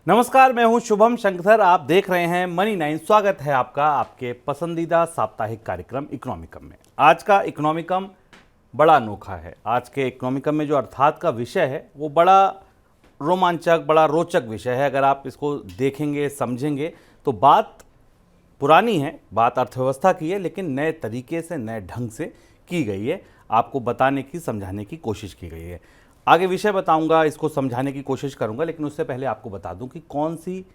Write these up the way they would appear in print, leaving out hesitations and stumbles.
नमस्कार, मैं हूं शुभम शंकर। आप देख रहे हैं मनी 9। स्वागत है आपका आपके पसंदीदा साप्ताहिक कार्यक्रम इकोनॉमिकम में। आज का इकोनॉमिकम बड़ा अनोखा है। आज के इकोनॉमिकम में जो अर्थात का विषय है वो बड़ा रोमांचक, बड़ा रोचक विषय है। अगर आप इसको देखेंगे, समझेंगे तो बात पुरानी है, बात अर्थव्यवस्था की है, लेकिन नए तरीके से, नए ढंग से की गई है। आपको बताने की, समझाने की कोशिश की गई है। आगे विषय बताऊंगा, इसको समझाने की कोशिश करूंगा, लेकिन उससे पहले आपको बता दूं कि कौन सी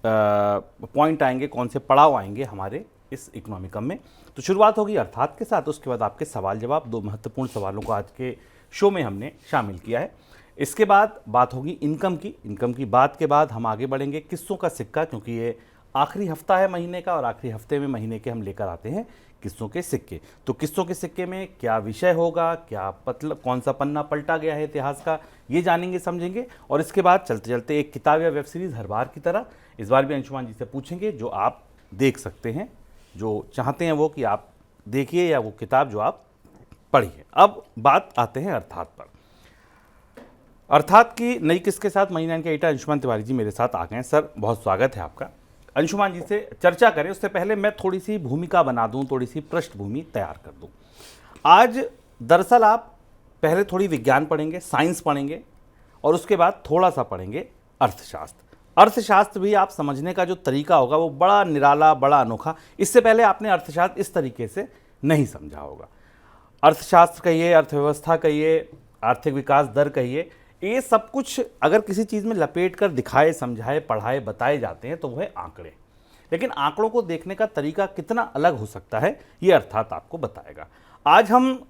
पॉइंट आएंगे, कौन से पड़ाव आएंगे हमारे इस इकोनॉमिकम में। तो शुरुआत होगी अर्थात के साथ, उसके बाद आपके सवाल जवाब। दो महत्वपूर्ण सवालों को आज के शो में हमने शामिल किया है। इसके बाद बात होगी इनकम की। इनकम की बात के बाद हम आगे बढ़ेंगे किस्सों का सिक्का, क्योंकि ये आखिरी हफ्ता है महीने का, और आखिरी हफ्ते में महीने के हम लेकर आते हैं किस्सों के सिक्के। तो किस्सों के सिक्के में क्या विषय होगा, क्या मतलब कौन सा पन्ना पलटा गया है इतिहास का, ये जानेंगे, समझेंगे। और इसके बाद चलते चलते एक किताब या वेब सीरीज़ हर बार की तरह इस बार भी अंशुमान जी से पूछेंगे, जो आप देख सकते हैं, जो चाहते हैं वो कि आप देखिए, या वो किताब जो आप पढ़िए। अब बात आते हैं अर्थात पर। अर्थात की नई किस्त के साथ मनी 9 के एडिटर अंशुमान तिवारी जी मेरे साथ आ गए हैं। सर, बहुत स्वागत है आपका। अंशुमान जी से चर्चा करें उससे पहले मैं थोड़ी सी भूमिका बना दूं, थोड़ी सी पृष्ठभूमि तैयार कर दूं। आज दरअसल आप पहले थोड़ी विज्ञान पढ़ेंगे, साइंस पढ़ेंगे, और उसके बाद थोड़ा सा पढ़ेंगे अर्थशास्त्र। अर्थशास्त्र भी आप समझने का जो तरीका होगा वो बड़ा निराला, बड़ा अनोखा। इससे पहले आपने अर्थशास्त्र इस तरीके से नहीं समझा होगा। अर्थशास्त्र कहिए, अर्थव्यवस्था कहिए, आर्थिक विकास दर कहिए, ये सब कुछ अगर किसी चीज़ में लपेट कर दिखाए, समझाए, पढ़ाए, बताए जाते हैं तो वह है आंकड़े। लेकिन आंकड़ों को देखने का तरीका कितना अलग हो सकता है, ये अर्थात आपको बताएगा। आज हम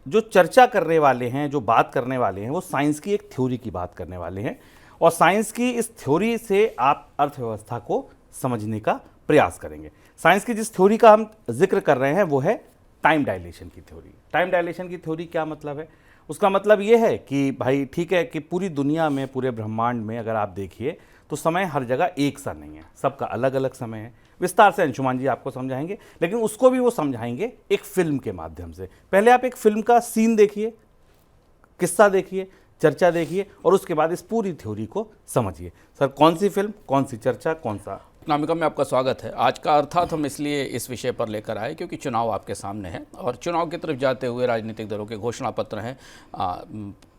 जो चर्चा करने वाले हैं, जो बात करने वाले हैं, वो साइंस की एक थ्योरी की बात करने वाले हैं। और साइंस की इस थ्योरी से आप अर्थव्यवस्था को समझने का प्रयास करेंगे। साइंस की जिस थ्योरी का हम जिक्र कर रहे हैं वो है टाइम डायलेशन की थ्योरी। टाइम डायलेशन की थ्योरी क्या मतलब है? उसका मतलब ये है कि भाई ठीक है कि पूरी दुनिया में, पूरे ब्रह्मांड में अगर आप देखिए तो समय हर जगह एक सा नहीं है, सबका अलग अलग समय है। विस्तार से अंशुमान जी आपको समझाएंगे, लेकिन उसको भी वो समझाएंगे एक फिल्म के माध्यम से। पहले आप एक फिल्म का सीन देखिए, किस्सा देखिए, चर्चा देखिए, और उसके बाद इस पूरी थ्योरी को समझिए। सर, कौन सी फिल्म, कौन सी चर्चा, कौन सा? इकोनॉमिकम में आपका स्वागत है। आज का अर्थात हम इसलिए इस विषय पर लेकर आए क्योंकि चुनाव आपके सामने है, और चुनाव की तरफ जाते हुए राजनीतिक दलों के घोषणा पत्र हैं।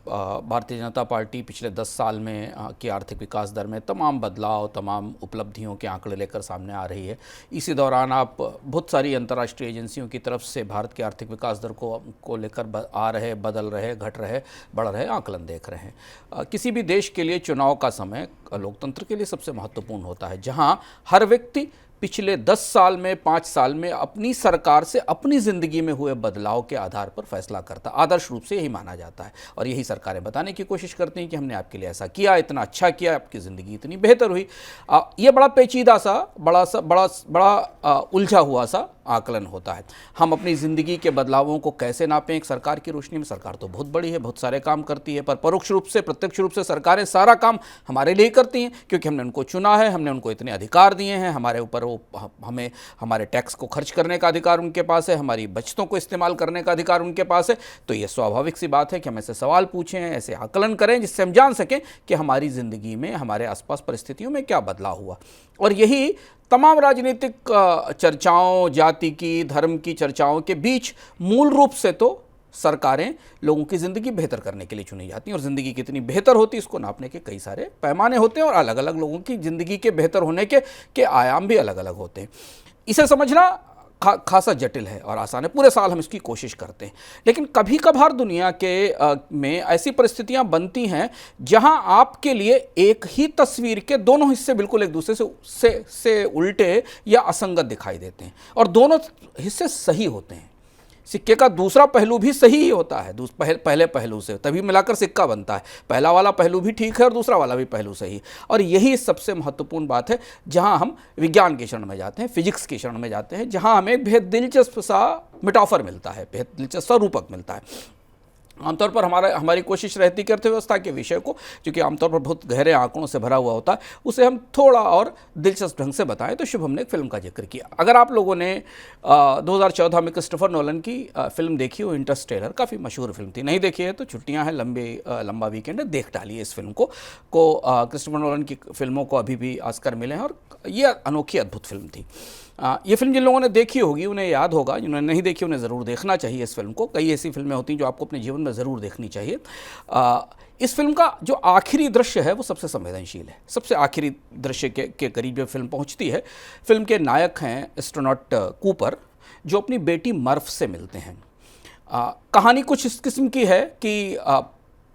भारतीय जनता पार्टी पिछले 10 साल में की आर्थिक विकास दर में तमाम बदलाव, तमाम उपलब्धियों के आंकड़े लेकर सामने आ रही है। इसी दौरान आप बहुत सारी अंतर्राष्ट्रीय एजेंसियों की तरफ से भारत के आर्थिक विकास दर को लेकर आ रहे, बदल रहे, घट रहे, बढ़ रहे आंकलन देख रहे हैं। किसी भी देश के लिए चुनाव का समय लोकतंत्र के लिए सबसे महत्वपूर्ण होता है, जहाँ हर व्यक्ति पिछले 10 साल में, 5 साल में अपनी सरकार से अपनी ज़िंदगी में हुए बदलाव के आधार पर फैसला करता। आदर्श रूप से यही माना जाता है, और यही सरकारें बताने की कोशिश करती हैं कि हमने आपके लिए ऐसा किया, इतना अच्छा किया, आपकी ज़िंदगी इतनी बेहतर हुई। ये बड़ा पेचीदा सा, बड़ा उलझा हुआ सा आकलन होता है। हम अपनी ज़िंदगी के बदलावों को कैसे नापें एक सरकार की रोशनी में? सरकार तो बहुत बड़ी है, बहुत सारे काम करती है, पर परोक्ष रूप से, प्रत्यक्ष रूप से सरकारें सारा काम हमारे लिए करती हैं, क्योंकि हमने उनको चुना है, हमने उनको इतने अधिकार दिए हैं, हमारे ऊपर हमें हमारे टैक्स को खर्च करने का अधिकार उनके पास है, हमारी बचतों को इस्तेमाल करने का अधिकार उनके पास है। तो ये स्वाभाविक सी बात है कि हम ऐसे सवाल पूछें, ऐसे आकलन करें, जिससे हम जान सकें कि हमारी ज़िंदगी में, हमारे आसपास परिस्थितियों में क्या बदलाव हुआ। और यही तमाम राजनीतिक चर्चाओं, जाति की, धर्म की चर्चाओं के बीच मूल रूप से तो सरकारें लोगों की ज़िंदगी बेहतर करने के लिए चुनी जाती हैं, और ज़िंदगी कितनी बेहतर होती है इसको नापने के कई सारे पैमाने होते हैं, और अलग अलग लोगों की ज़िंदगी के बेहतर होने के आयाम भी अलग अलग होते हैं। इसे समझना खासा जटिल है और आसान है। पूरे साल हम इसकी कोशिश करते हैं, लेकिन कभी कभार दुनिया के में ऐसी परिस्थितियां बनती हैं जहां आपके लिए एक ही तस्वीर के दोनों हिस्से बिल्कुल एक दूसरे से उल्टे या असंगत दिखाई देते हैं, और दोनों हिस्से सही होते हैं। सिक्के का दूसरा पहलू भी सही ही होता है पहले पहलू से, तभी मिलाकर सिक्का बनता है। पहला वाला पहलू भी ठीक है और दूसरा वाला भी पहलू सही। और यही सबसे महत्वपूर्ण बात है, जहां हम विज्ञान के क्षण में जाते हैं, फिजिक्स के क्षण में जाते हैं, जहां हमें बेहद दिलचस्प सा मेटाफर मिलता है, बेहद दिलचस्प सा रूपक मिलता है। आमतौर पर हमारी कोशिश रहती कि अर्थव्यवस्था के विषय को, क्योंकि आमतौर पर बहुत गहरे आंकड़ों से भरा हुआ होता है, उसे हम थोड़ा और दिलचस्प ढंग से बताएं। तो शुभम ने एक फिल्म का जिक्र किया। अगर आप लोगों ने 2014 में क्रिस्टोफर नोलन की फिल्म देखी हो, इंटरस्टेलर, काफ़ी मशहूर फिल्म थी, नहीं देखी है तो छुट्टियां हैं, लंबा वीकेंड है, देख डालिए इस फिल्म को। क्रिस्टोफर नोलन की फिल्मों को अभी भी ऑस्कर मिले हैं और ये अनोखी अद्भुत फिल्म थी। ये फिल्म जिन लोगों ने देखी होगी उन्हें याद होगा, जिन्होंने नहीं देखी उन्हें ज़रूर देखना चाहिए इस फिल्म को। कई ऐसी फिल्में होती हैं जो आपको अपने जीवन में ज़रूर देखनी चाहिए। इस फिल्म का जो आखिरी दृश्य है वो सबसे संवेदनशील है। सबसे आखिरी दृश्य के करीब जब फिल्म पहुंचती है, फिल्म के नायक हैं एस्ट्रोनॉट कूपर, जो अपनी बेटी मर्फ से मिलते हैं। कहानी कुछ इस किस्म की है कि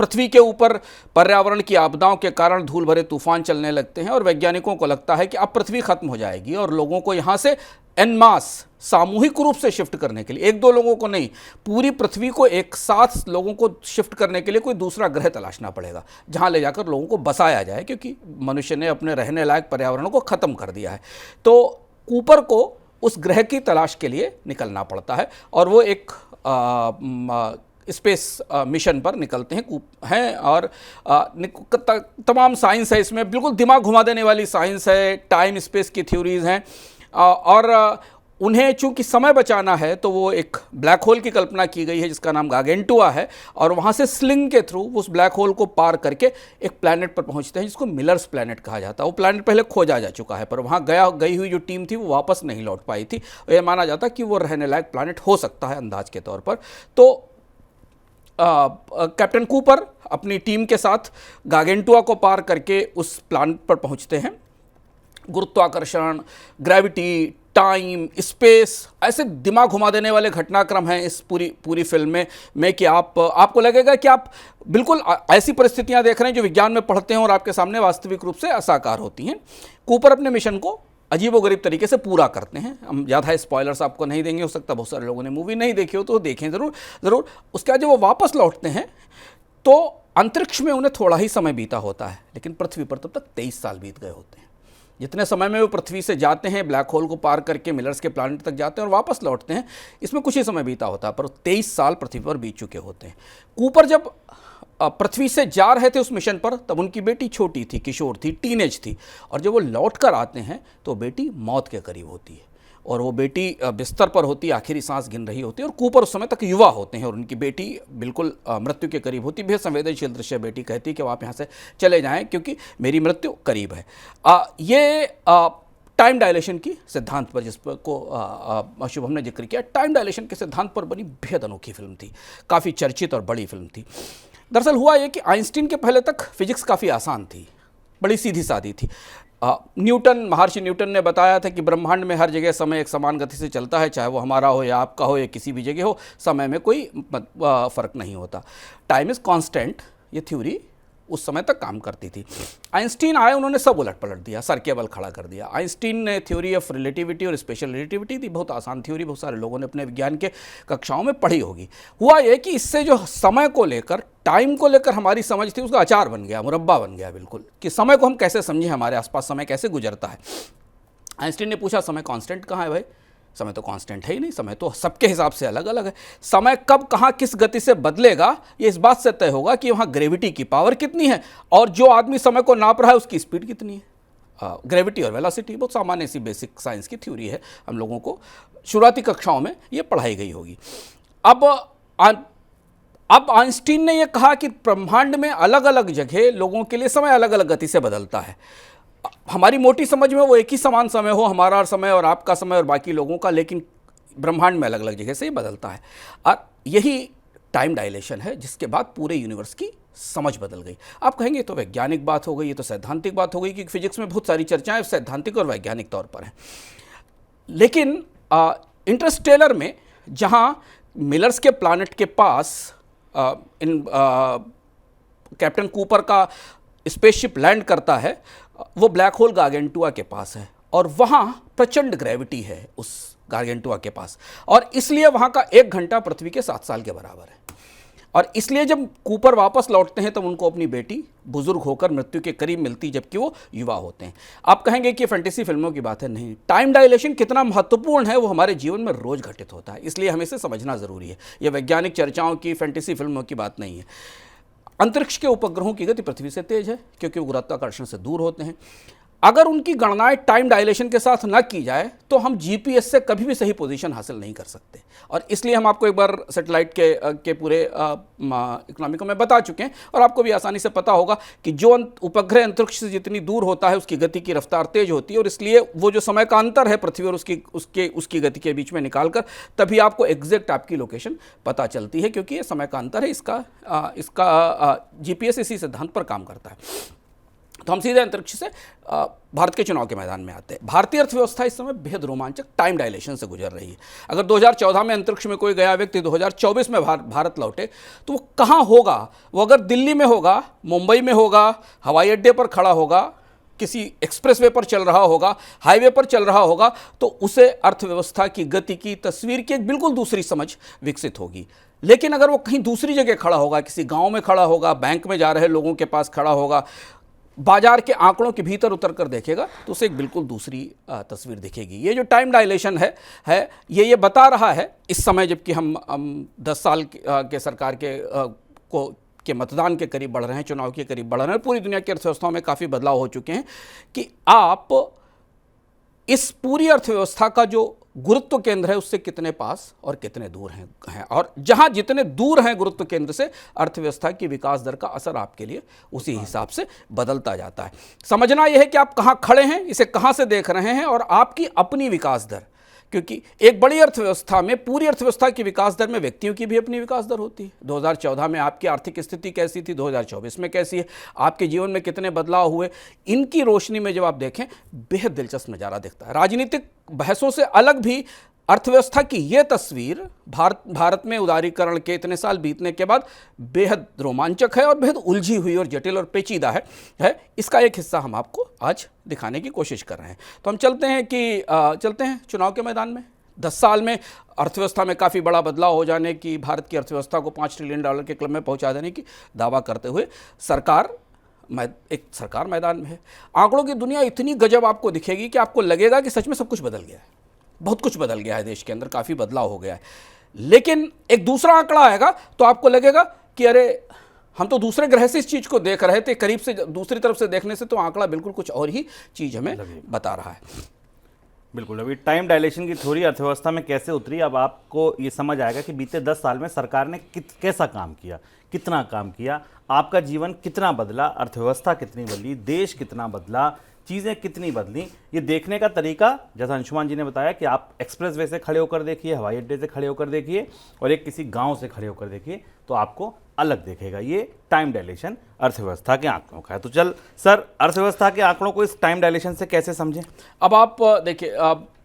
पृथ्वी के ऊपर पर्यावरण की आपदाओं के कारण धूल भरे तूफान चलने लगते हैं और वैज्ञानिकों को लगता है कि अब पृथ्वी खत्म हो जाएगी और लोगों को यहाँ से एन मास सामूहिक रूप से शिफ्ट करने के लिए, एक दो लोगों को नहीं, पूरी पृथ्वी को एक साथ लोगों को शिफ्ट करने के लिए कोई दूसरा ग्रह तलाशना पड़ेगा जहाँ ले जाकर लोगों को बसाया जाए, क्योंकि मनुष्य ने अपने रहने लायक पर्यावरण को ख़त्म कर दिया है। तो कूपर को उस ग्रह की तलाश के लिए निकलना पड़ता है और वो एक स्पेस मिशन पर निकलते हैं और तमाम साइंस है इसमें, बिल्कुल दिमाग घुमा देने वाली साइंस है, टाइम स्पेस की थ्योरीज हैं और उन्हें चूंकि समय बचाना है तो वो एक ब्लैक होल की कल्पना की गई है जिसका नाम गार्गेंटुआ है, और वहाँ से स्लिंग के थ्रू उस ब्लैक होल को पार करके एक प्लैनेट पर पहुँचते हैं जिसको मिलर्स प्लैनेट कहा जाता है। वो प्लैनेट पहले खोजा जा चुका है पर वहाँ गई हुई जो टीम थी वो वापस नहीं लौट पाई थी। यह माना जाता कि वो रहने लायक प्लैनेट हो सकता है अंदाज के तौर पर। तो कैप्टन कूपर अपनी टीम के साथ गार्गेंटुआ को पार करके उस प्लैनेट पर पहुँचते हैं। गुरुत्वाकर्षण, ग्रेविटी, टाइम, स्पेस, ऐसे दिमाग घुमा देने वाले घटनाक्रम हैं इस पूरी फिल्म में कि आपको लगेगा कि आप बिल्कुल ऐसी परिस्थितियां देख रहे हैं जो विज्ञान में पढ़ते हैं और आपके सामने वास्तविक रूप से साकार होती हैं। कूपर अपने मिशन को अजीबोगरीब तरीके से पूरा करते हैं। हम ज़्यादा स्पॉयलर्स आपको नहीं देंगे, हो सकता है बहुत सारे लोगों ने मूवी नहीं देखी हो तो देखें ज़रूर। उसके बाद जब वो वापस लौटते हैं तो अंतरिक्ष में उन्हें थोड़ा ही समय बीता होता है, लेकिन पृथ्वी पर तब तक 23 साल बीत गए होते हैं। जितने समय में वो पृथ्वी से जाते हैं, ब्लैक होल को पार करके मिलर्स के प्लैनेट तक जाते हैं और वापस लौटते हैं, इसमें कुछ ही समय बीता होता है, पर 23 साल पृथ्वी पर बीत चुके होते हैं। कूपर जब पृथ्वी से जा रहे थे उस मिशन पर तब उनकी बेटी छोटी थी, किशोर थी, टीनेज थी, और जब वो लौट कर आते हैं तो बेटी मौत के करीब होती है और वो बेटी बिस्तर पर होती है, आखिरी सांस गिन रही होती है, और कूपर उस समय तक युवा होते हैं और उनकी बेटी बिल्कुल मृत्यु के करीब होती है। बेहद संवेदनशील दृश्य। बेटी कहती है कि आप यहाँ से चले जाएं क्योंकि मेरी मृत्यु करीब है। ये टाइम डायलेशन की सिद्धांत पर जिस पर को शुभम ने जिक्र किया, टाइम डायलेशन के सिद्धांत पर बनी बेहद अनोखी फिल्म थी, काफ़ी चर्चित और बड़ी फिल्म थी। दरअसल हुआ ये कि आइंस्टीन के पहले तक फिजिक्स काफ़ी आसान थी, बड़ी सीधी सादी थी। महर्षि न्यूटन ने बताया था कि ब्रह्मांड में हर जगह समय एक समान गति से चलता है, चाहे वो हमारा हो या आपका हो या किसी भी जगह हो, समय में कोई फ़र्क नहीं होता। टाइम इज़ कांस्टेंट, ये थ्योरी उस समय तक काम करती थी। आइंस्टीन आए, उन्होंने सब उलट पलट दिया, सर के बल खड़ा कर दिया। आइंस्टीन ने थ्योरी ऑफ रिलेटिविटी और स्पेशल रिलेटिविटी दी, बहुत आसान थ्योरी, बहुत सारे लोगों ने अपने विज्ञान के कक्षाओं में पढ़ी होगी। हुआ ये कि इससे जो समय को लेकर, टाइम को लेकर हमारी समझ थी उसका अचार बन गया, मुरब्बा बन गया बिल्कुल, कि समय को हम कैसे समझें, हमारे आसपास समय कैसे गुजरता है। आइंस्टीन ने पूछा समय कांस्टेंट कहाँ है भाई? समय तो कांस्टेंट है ही नहीं, समय तो सबके हिसाब से अलग अलग है। समय कब कहाँ किस गति से बदलेगा ये इस बात से तय होगा कि वहाँ ग्रेविटी की पावर कितनी है और जो आदमी समय को नाप रहा है उसकी स्पीड कितनी है। ग्रेविटी और वेलोसिटी बहुत सामान्य सी बेसिक साइंस की थ्योरी है, हम लोगों को शुरुआती कक्षाओं में ये पढ़ाई गई होगी। अब आइंस्टीन ने यह कहा कि ब्रह्मांड में अलग अलग जगह लोगों के लिए समय अलग अलग गति से बदलता है। हमारी मोटी समझ में वो एक ही समान समय हो, हमारा समय और आपका समय और बाकी लोगों का, लेकिन ब्रह्मांड में अलग अलग जगह से ही बदलता है। और यही टाइम डायलेशन है जिसके बाद पूरे यूनिवर्स की समझ बदल गई। आप कहेंगे तो वैज्ञानिक बात हो गई, ये तो सैद्धांतिक बात हो गई, क्योंकि फिजिक्स में बहुत सारी चर्चाएं सैद्धांतिक और वैज्ञानिक तौर पर हैं। लेकिन इंटरस्टेलर में जहाँ मिलर्स के प्लैनेट के पास कैप्टन कूपर का स्पेसशिप लैंड करता है, वो ब्लैक होल गार्गेंटुआ के पास है और वहाँ प्रचंड ग्रेविटी है उस गार्गेंटुआ के पास, और इसलिए वहाँ का 1 घंटा पृथ्वी के 7 साल के बराबर है। और इसलिए जब कूपर वापस लौटते हैं तब उनको अपनी बेटी बुजुर्ग होकर मृत्यु के करीब मिलती, जबकि वो युवा होते हैं। आप कहेंगे कि फैंटेसी फिल्मों की बात है, नहीं, टाइम डायलेशन कितना महत्वपूर्ण है वो हमारे जीवन में रोज घटित होता है, इसलिए हमें इसे समझना जरूरी है। यह वैज्ञानिक चर्चाओं की, फैंटेसी फिल्मों की बात नहीं है। अंतरिक्ष के उपग्रहों की गति पृथ्वी से तेज है क्योंकि वो गुरुत्वाकर्षण से दूर होते हैं। अगर उनकी गणनाएं टाइम डायलेशन के साथ न की जाए तो हम जीपीएस से कभी भी सही पोजीशन हासिल नहीं कर सकते, और इसलिए हम आपको एक बार सैटेलाइट के पूरे इकोनॉमिक में बता चुके हैं, और आपको भी आसानी से पता होगा कि जो उपग्रह अंतरिक्ष से जितनी दूर होता है उसकी गति की रफ्तार तेज होती है, और इसलिए वो जो समय का अंतर है पृथ्वी और उसकी गति के बीच में निकालकर तभी आपको एग्जैक्ट आपकी लोकेशन पता चलती है, क्योंकि ये समय का अंतर है। इसका जीपीएस इसी सिद्धांत पर काम करता है। तो हम सीधे अंतरिक्ष से भारत के चुनाव के मैदान में आते हैं। भारतीय अर्थव्यवस्था इस समय बेहद रोमांचक टाइम डायलेशन से गुजर रही है। अगर 2014 में अंतरिक्ष में कोई गया व्यक्ति 2024 में भारत लौटे तो वो कहाँ होगा? वो अगर दिल्ली में होगा, मुंबई में होगा, हवाई अड्डे पर खड़ा होगा, किसी एक्सप्रेसवे पर चल रहा होगा, हाईवे पर चल रहा होगा, तो उसे अर्थव्यवस्था की गति की तस्वीर की एक बिल्कुल दूसरी समझ विकसित होगी। लेकिन अगर वो कहीं दूसरी जगह खड़ा होगा, किसी गाँव में खड़ा होगा, बैंक में जा रहे लोगों के पास खड़ा होगा, बाजार के आंकड़ों के भीतर उतर कर देखेगा तो उसे एक बिल्कुल दूसरी तस्वीर दिखेगी। ये जो टाइम डायलेशन है ये बता रहा है इस समय, जबकि हम 10 साल के सरकार के मतदान के करीब बढ़ रहे हैं, चुनाव के करीब बढ़ रहे हैं, पूरी दुनिया की अर्थव्यवस्थाओं में काफ़ी बदलाव हो चुके हैं, कि आप इस पूरी अर्थव्यवस्था का जो गुरुत्व केंद्र है उससे कितने पास और कितने दूर हैं, और जहां जितने दूर हैं गुरुत्व केंद्र से अर्थव्यवस्था की विकास दर का असर आपके लिए उसी हिसाब से बदलता जाता है। समझना यह है कि आप कहां खड़े हैं, इसे कहां से देख रहे हैं, और आपकी अपनी विकास दर, क्योंकि एक बड़ी अर्थव्यवस्था में, पूरी अर्थव्यवस्था की विकास दर में व्यक्तियों की भी अपनी विकास दर होती है। 2014 में आपकी आर्थिक स्थिति कैसी थी, 2024 में कैसी है, आपके जीवन में कितने बदलाव हुए, इनकी रोशनी में जब आप देखें बेहद दिलचस्प नज़ारा दिखता है। राजनीतिक बहसों से अलग भी अर्थव्यवस्था की यह तस्वीर भारत में उदारीकरण के इतने साल बीतने के बाद बेहद रोमांचक है और बेहद उलझी हुई और जटिल और पेचीदा है। इसका एक हिस्सा हम आपको आज दिखाने की कोशिश कर रहे हैं। तो हम चलते हैं चुनाव के मैदान में। 10 साल में अर्थव्यवस्था में काफ़ी बड़ा बदलाव हो जाने की, भारत की अर्थव्यवस्था को $5 ट्रिलियन के क्लब में पहुंचा देने की दावा करते हुए सरकार मैदान में है। आंकड़ों की दुनिया इतनी गजब आपको दिखेगी कि आपको लगेगा कि सच में सब कुछ बदल गया है, बहुत कुछ बदल गया है, देश के अंदर काफ़ी बदलाव हो गया है। लेकिन एक दूसरा आंकड़ा आएगा तो आपको लगेगा कि अरे हम तो दूसरे ग्रह से इस चीज़ को देख रहे थे, करीब से दूसरी तरफ से देखने से तो आंकड़ा बिल्कुल कुछ और ही चीज़ हमें बता रहा है। बिल्कुल, अभी टाइम डायलेशन की थ्योरी अर्थव्यवस्था में कैसे उतरी, अब आपको ये समझ आएगा कि बीते 10 साल में सरकार ने कैसा काम किया, कितना काम किया, आपका जीवन कितना बदला, अर्थव्यवस्था कितनी बदली, देश कितना बदला, चीज़ें कितनी बदली। ये देखने का तरीका, जैसा अंशुमान जी ने बताया, कि आप एक्सप्रेसवे से खड़े होकर देखिए, हवाई अड्डे से खड़े होकर देखिए, और एक किसी गांव से खड़े होकर देखिए, तो आपको अलग देखेगा। ये टाइम डायलेशन अर्थव्यवस्था के आंकड़ों का है। तो चल सर, अर्थव्यवस्था के आंकड़ों को इस टाइम डायलेशन से कैसे समझें? अब आप देखिए,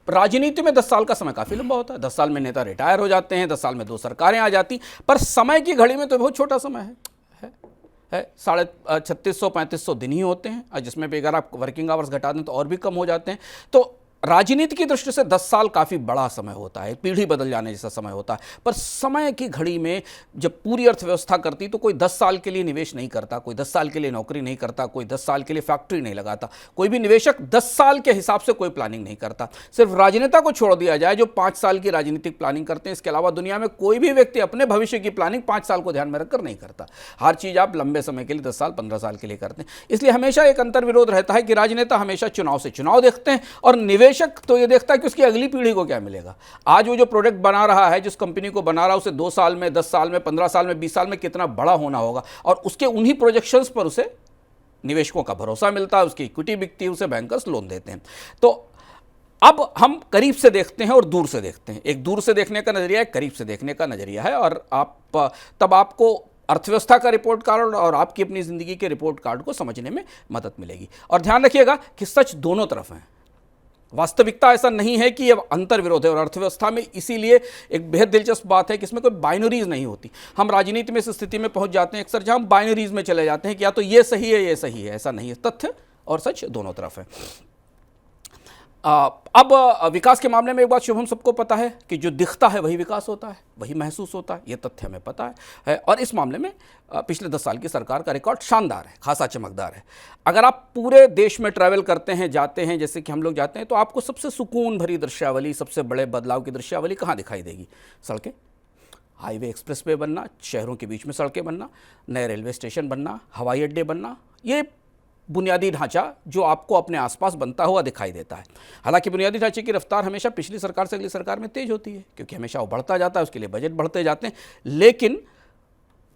राजनीति में 10 साल का समय काफ़ी लंबा होता है। 10 साल में नेता रिटायर हो जाते हैं, 10 साल में 2 सरकारें आ जाती, पर समय की घड़ी में तो बहुत छोटा समय है 3600-3500 दिन ही होते हैं, जिसमें भी अगर आप वर्किंग आवर्स घटा दें तो और भी कम हो जाते हैं। तो राजनीति की दृष्टि से 10 साल काफ़ी बड़ा समय होता है, पीढ़ी बदल जाने जैसा समय होता है। पर समय की घड़ी में जब पूरी अर्थव्यवस्था करती तो कोई 10 साल के लिए निवेश नहीं करता, कोई 10 साल के लिए नौकरी नहीं करता, कोई 10 साल के लिए फैक्ट्री नहीं लगाता, कोई भी निवेशक 10 साल के हिसाब से कोई प्लानिंग नहीं करता। सिर्फ राजनेता को छोड़ दिया जाए जो 5 साल की राजनीतिक प्लानिंग करते हैं, इसके अलावा दुनिया में कोई भी व्यक्ति अपने भविष्य की प्लानिंग 5 साल को ध्यान में रखकर नहीं करता। हर चीज़ आप लंबे समय के लिए 10 साल 15 साल के लिए करते हैं। इसलिए हमेशा एक अंतर्विरोध रहता है कि राजनेता हमेशा चुनाव से चुनाव देखते हैं और निवेशक तो ये देखता है कि उसकी अगली पीढ़ी को क्या मिलेगा। आज वो जो प्रोडक्ट बना रहा है, जिस कंपनी को बना रहा है, उसे 2 साल में, 10 साल में, 15 साल में, 20 साल में कितना बड़ा होना होगा, और उसके उन्हीं प्रोजेक्शंस पर उसे निवेशकों का भरोसा मिलता है, उसकी इक्विटी बिकती है, उसे बैंकर्स लोन देते हैं। तो अब हम करीब से देखते हैं और दूर से देखते हैं। एक दूर से देखने का नजरिया है, करीब से देखने का नजरिया है, और तब आपको अर्थव्यवस्था का रिपोर्ट कार्ड और आपकी अपनी जिंदगी के रिपोर्ट कार्ड को समझने में मदद मिलेगी। और ध्यान रखिएगा कि सच दोनों तरफ है। वास्तविकता ऐसा नहीं है कि यह अंतर विरोध है, और अर्थव्यवस्था में इसीलिए एक बेहद दिलचस्प बात है कि इसमें कोई बाइनरीज नहीं होती। हम राजनीति में इस स्थिति में पहुंच जाते हैं अक्सर जहां हम बाइनरीज में चले जाते हैं कि या तो ये सही है, ये सही है। ऐसा नहीं है, तथ्य और सच दोनों तरफ है। अब विकास के मामले में एक बात शुभम सबको पता है कि जो दिखता है वही विकास होता है, वही महसूस होता है, ये तथ्य हमें पता है। और इस मामले में पिछले 10 साल की सरकार का रिकॉर्ड शानदार है, खासा चमकदार है। अगर आप पूरे देश में ट्रैवल करते हैं, जाते हैं, जैसे कि हम लोग जाते हैं, तो आपको सबसे सुकून भरी दृश्यावली, सबसे बड़े बदलाव की दृश्यावली कहाँ दिखाई देगी? सड़कें, हाईवे एक्सप्रेसवे बनना, शहरों के बीच में सड़कें बनना, नए रेलवे स्टेशन बनना, हवाई अड्डे बनना, ये बुनियादी ढांचा जो आपको अपने आसपास बनता हुआ दिखाई देता है। हालांकि बुनियादी ढांचे की रफ्तार हमेशा पिछली सरकार से अगली सरकार में तेज होती है, क्योंकि हमेशा वो बढ़ता जाता है, उसके लिए बजट बढ़ते जाते हैं। लेकिन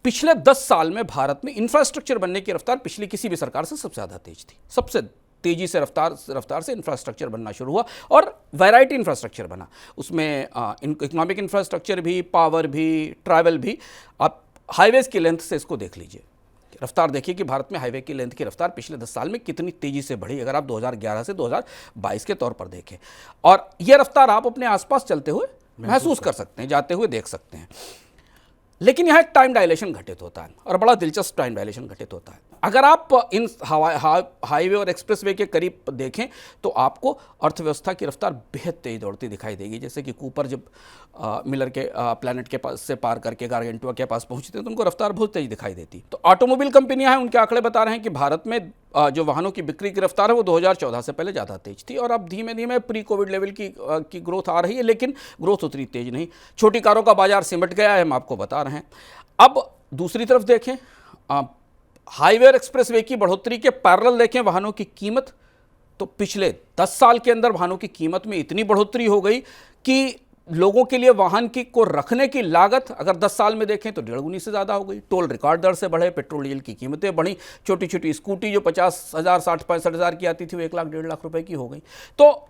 पिछले 10 साल में भारत में इंफ्रास्ट्रक्चर बनने की रफ्तार पिछली किसी भी सरकार से सबसे ज़्यादा तेज थी। सबसे तेजी से रफ्तार से इंफ्रास्ट्रक्चर बनना शुरू हुआ, और वैरायटी इंफ्रास्ट्रक्चर बना। उसमें इकोनॉमिक इंफ्रास्ट्रक्चर भी, पावर भी, ट्रैवल भी। आप हाईवेज़ की लेंथ से इसको देख लीजिए, रफ्तार देखिए कि भारत में हाईवे की लेंथ की रफ्तार पिछले 10 साल में कितनी तेजी से बढ़ी, अगर आप 2011 से 2022 के तौर पर देखें। और यह रफ्तार आप अपने आसपास चलते हुए महसूस कर सकते हैं, जाते हुए देख सकते हैं। लेकिन यहाँ एक टाइम डायलेशन घटित होता है, और बड़ा दिलचस्प टाइम डायलेशन घटित होता है। अगर आप इन हाईवे और एक्सप्रेसवे के करीब देखें तो आपको अर्थव्यवस्था की रफ्तार बेहद तेज दौड़ती दिखाई देगी। जैसे कि कूपर जब मिलर के प्लैनेट के पास से पार करके गारगेंटुआ के पास पहुंचते हैं तो उनको रफ्तार बहुत तेज दिखाई देती। तो ऑटोमोबाइल कंपनियां हैं, उनके आंकड़े बता रहे हैं कि भारत में जो वाहनों की बिक्री की रफ्तार है वो 2014 से पहले ज़्यादा तेज थी, और अब धीमे धीमे प्री कोविड लेवल की ग्रोथ आ रही है, लेकिन ग्रोथ उतनी तेज नहीं। छोटी कारों का बाजार सिमट गया है, हम आपको बता रहे हैं। अब दूसरी तरफ देखें, हाईवे और एक्सप्रेसवे की बढ़ोतरी के पैरेलल देखें वाहनों की कीमत, तो पिछले 10 साल के अंदर वाहनों की कीमत में इतनी बढ़ोतरी हो गई कि लोगों के लिए वाहन को रखने की लागत अगर 10 साल में देखें तो 1.5 गुनी से ज़्यादा हो गई। टोल रिकॉर्ड दर से बढ़े, पेट्रोल डीजल की कीमतें बढ़ी, छोटी छोटी स्कूटी जो 50,000, 60, 65,000 की आती थी वो 1 लाख, 1.5 लाख रुपए की हो गई। तो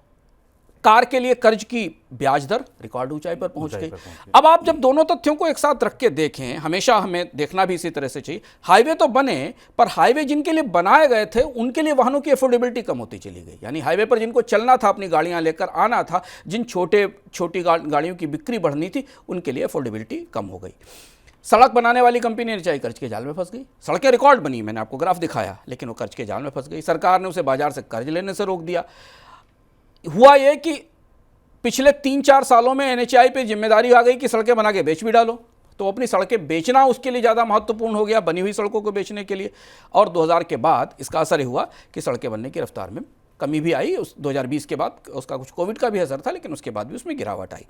कार के लिए कर्ज की ब्याज दर रिकॉर्ड ऊंचाई पर पहुंच गई। अब आप जब दोनों तथ्यों को एक साथ रख के देखें, हमेशा हमें देखना भी इसी तरह से चाहिए। हाईवे तो बने, पर हाईवे जिनके लिए बनाए गए थे उनके लिए वाहनों की अफोर्डेबिलिटी कम होती चली गई। यानी हाईवे पर जिनको चलना था, अपनी गाड़ियां लेकर आना था, जिन छोटी गाड़ियों की बिक्री बढ़नी थी, उनके लिए अफोर्डेबिलिटी कम हो गई। सड़क बनाने वाली कंपनी निचाई कर्ज के जाल में फंस गई। सड़कें रिकॉर्ड बनी, मैंने आपको ग्राफ दिखाया, लेकिन वो कर्ज के जाल में फंस गई। सरकार ने उसे बाजार से कर्ज लेने से रोक दिया। हुआ यह कि पिछले 3-4 सालों में एनएचएआई पे जिम्मेदारी आ गई कि सड़कें बना के बेच भी डालो, तो अपनी सड़कें बेचना उसके लिए ज़्यादा महत्वपूर्ण हो गया, बनी हुई सड़कों को बेचने के लिए। और 2000 के बाद इसका असर हुआ कि सड़कें बनने की रफ्तार में कमी भी आई। 2020 के बाद उसका कुछ कोविड का भी असर था, लेकिन उसके बाद भी उसमें गिरावट आई।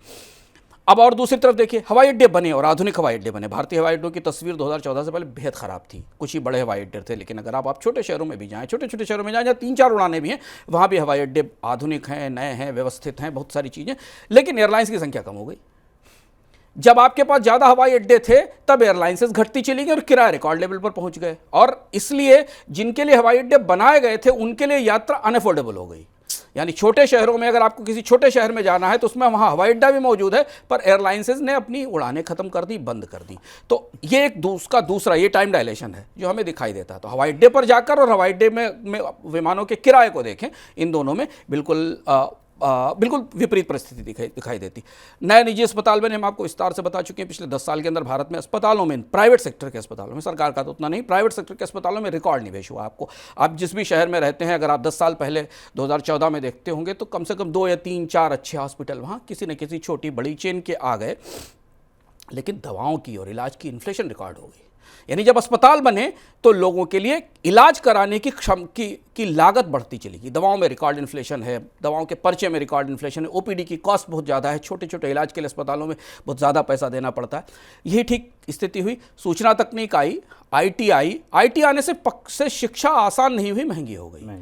अब और दूसरी तरफ देखिए, हवाई अड्डे बने और आधुनिक हवाई अड्डे बने। भारतीय हवाई अड्डों की तस्वीर 2014 से पहले बेहद खराब थी, कुछ ही बड़े हवाई अड्डे थे। लेकिन अगर आप छोटे शहरों में भी जाएं, छोटे छोटे शहरों में जाएं जहाँ 3-4 उड़ानें भी हैं, वहाँ भी हवाई अड्डे आधुनिक हैं, नए हैं, व्यवस्थित हैं, बहुत सारी चीज़ें। लेकिन एयरलाइंस की संख्या कम हो गई। जब आपके पास ज़्यादा हवाई अड्डे थे तब एयरलाइंसेस घटती चली गई और किराए रिकॉर्ड लेवल पर पहुंच गए। और इसलिए जिनके लिए हवाई अड्डे बनाए गए थे उनके लिए यात्रा अनअफोर्डेबल हो गई। यानी छोटे शहरों में, अगर आपको किसी छोटे शहर में जाना है तो उसमें वहाँ हवाई अड्डा भी मौजूद है, पर एयरलाइंसेज ने अपनी उड़ानें खत्म कर दी, बंद कर दी। तो ये एक दूसरा ये टाइम डायलेशन है जो हमें दिखाई देता है। तो हवाई अड्डे पर जाकर और हवाई अड्डे में विमानों के किराए को देखें, इन दोनों में बिल्कुल विपरीत परिस्थिति दिखाई देती। नए निजी अस्पताल में हम आपको विस्तार से बता चुके हैं। पिछले 10 साल के अंदर भारत में अस्पतालों में, प्राइवेट सेक्टर के अस्पतालों में, सरकार का तो उतना नहीं, प्राइवेट सेक्टर के अस्पतालों में रिकॉर्ड निवेश हुआ। आपको, आप जिस भी शहर में रहते हैं, अगर आप 10 साल पहले 2014 में देखते होंगे तो कम से कम 2 या 3-4 अच्छे हॉस्पिटल वहाँ किसी न किसी छोटी बड़ी चेन के आ गए। लेकिन दवाओं की और इलाज की इन्फ्लेशन रिकॉर्ड हो गई। यानी जब अस्पताल बने तो लोगों के लिए इलाज कराने की लागत बढ़ती चली गई। दवाओं में रिकॉर्ड इन्फ्लेशन है, दवाओं के पर्चे में रिकॉर्ड इन्फ्लेशन है, ओपीडी की कॉस्ट बहुत ज़्यादा है, छोटे छोटे इलाज के लिए अस्पतालों में बहुत ज़्यादा पैसा देना पड़ता है। यही ठीक स्थिति हुई। सूचना तकनीक आई, आईटी आने से शिक्षा आसान नहीं हुई, महंगी हो गई।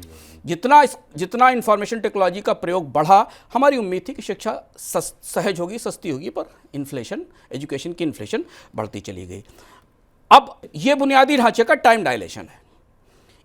जितना इंफॉर्मेशन टेक्नोलॉजी का प्रयोग बढ़ा, हमारी उम्मीद थी कि शिक्षा सहज होगी, सस्ती होगी, पर इन्फ्लेशन, एजुकेशन की इन्फ्लेशन बढ़ती चली गई। अब ये बुनियादी ढांचे का टाइम डायलेशन है।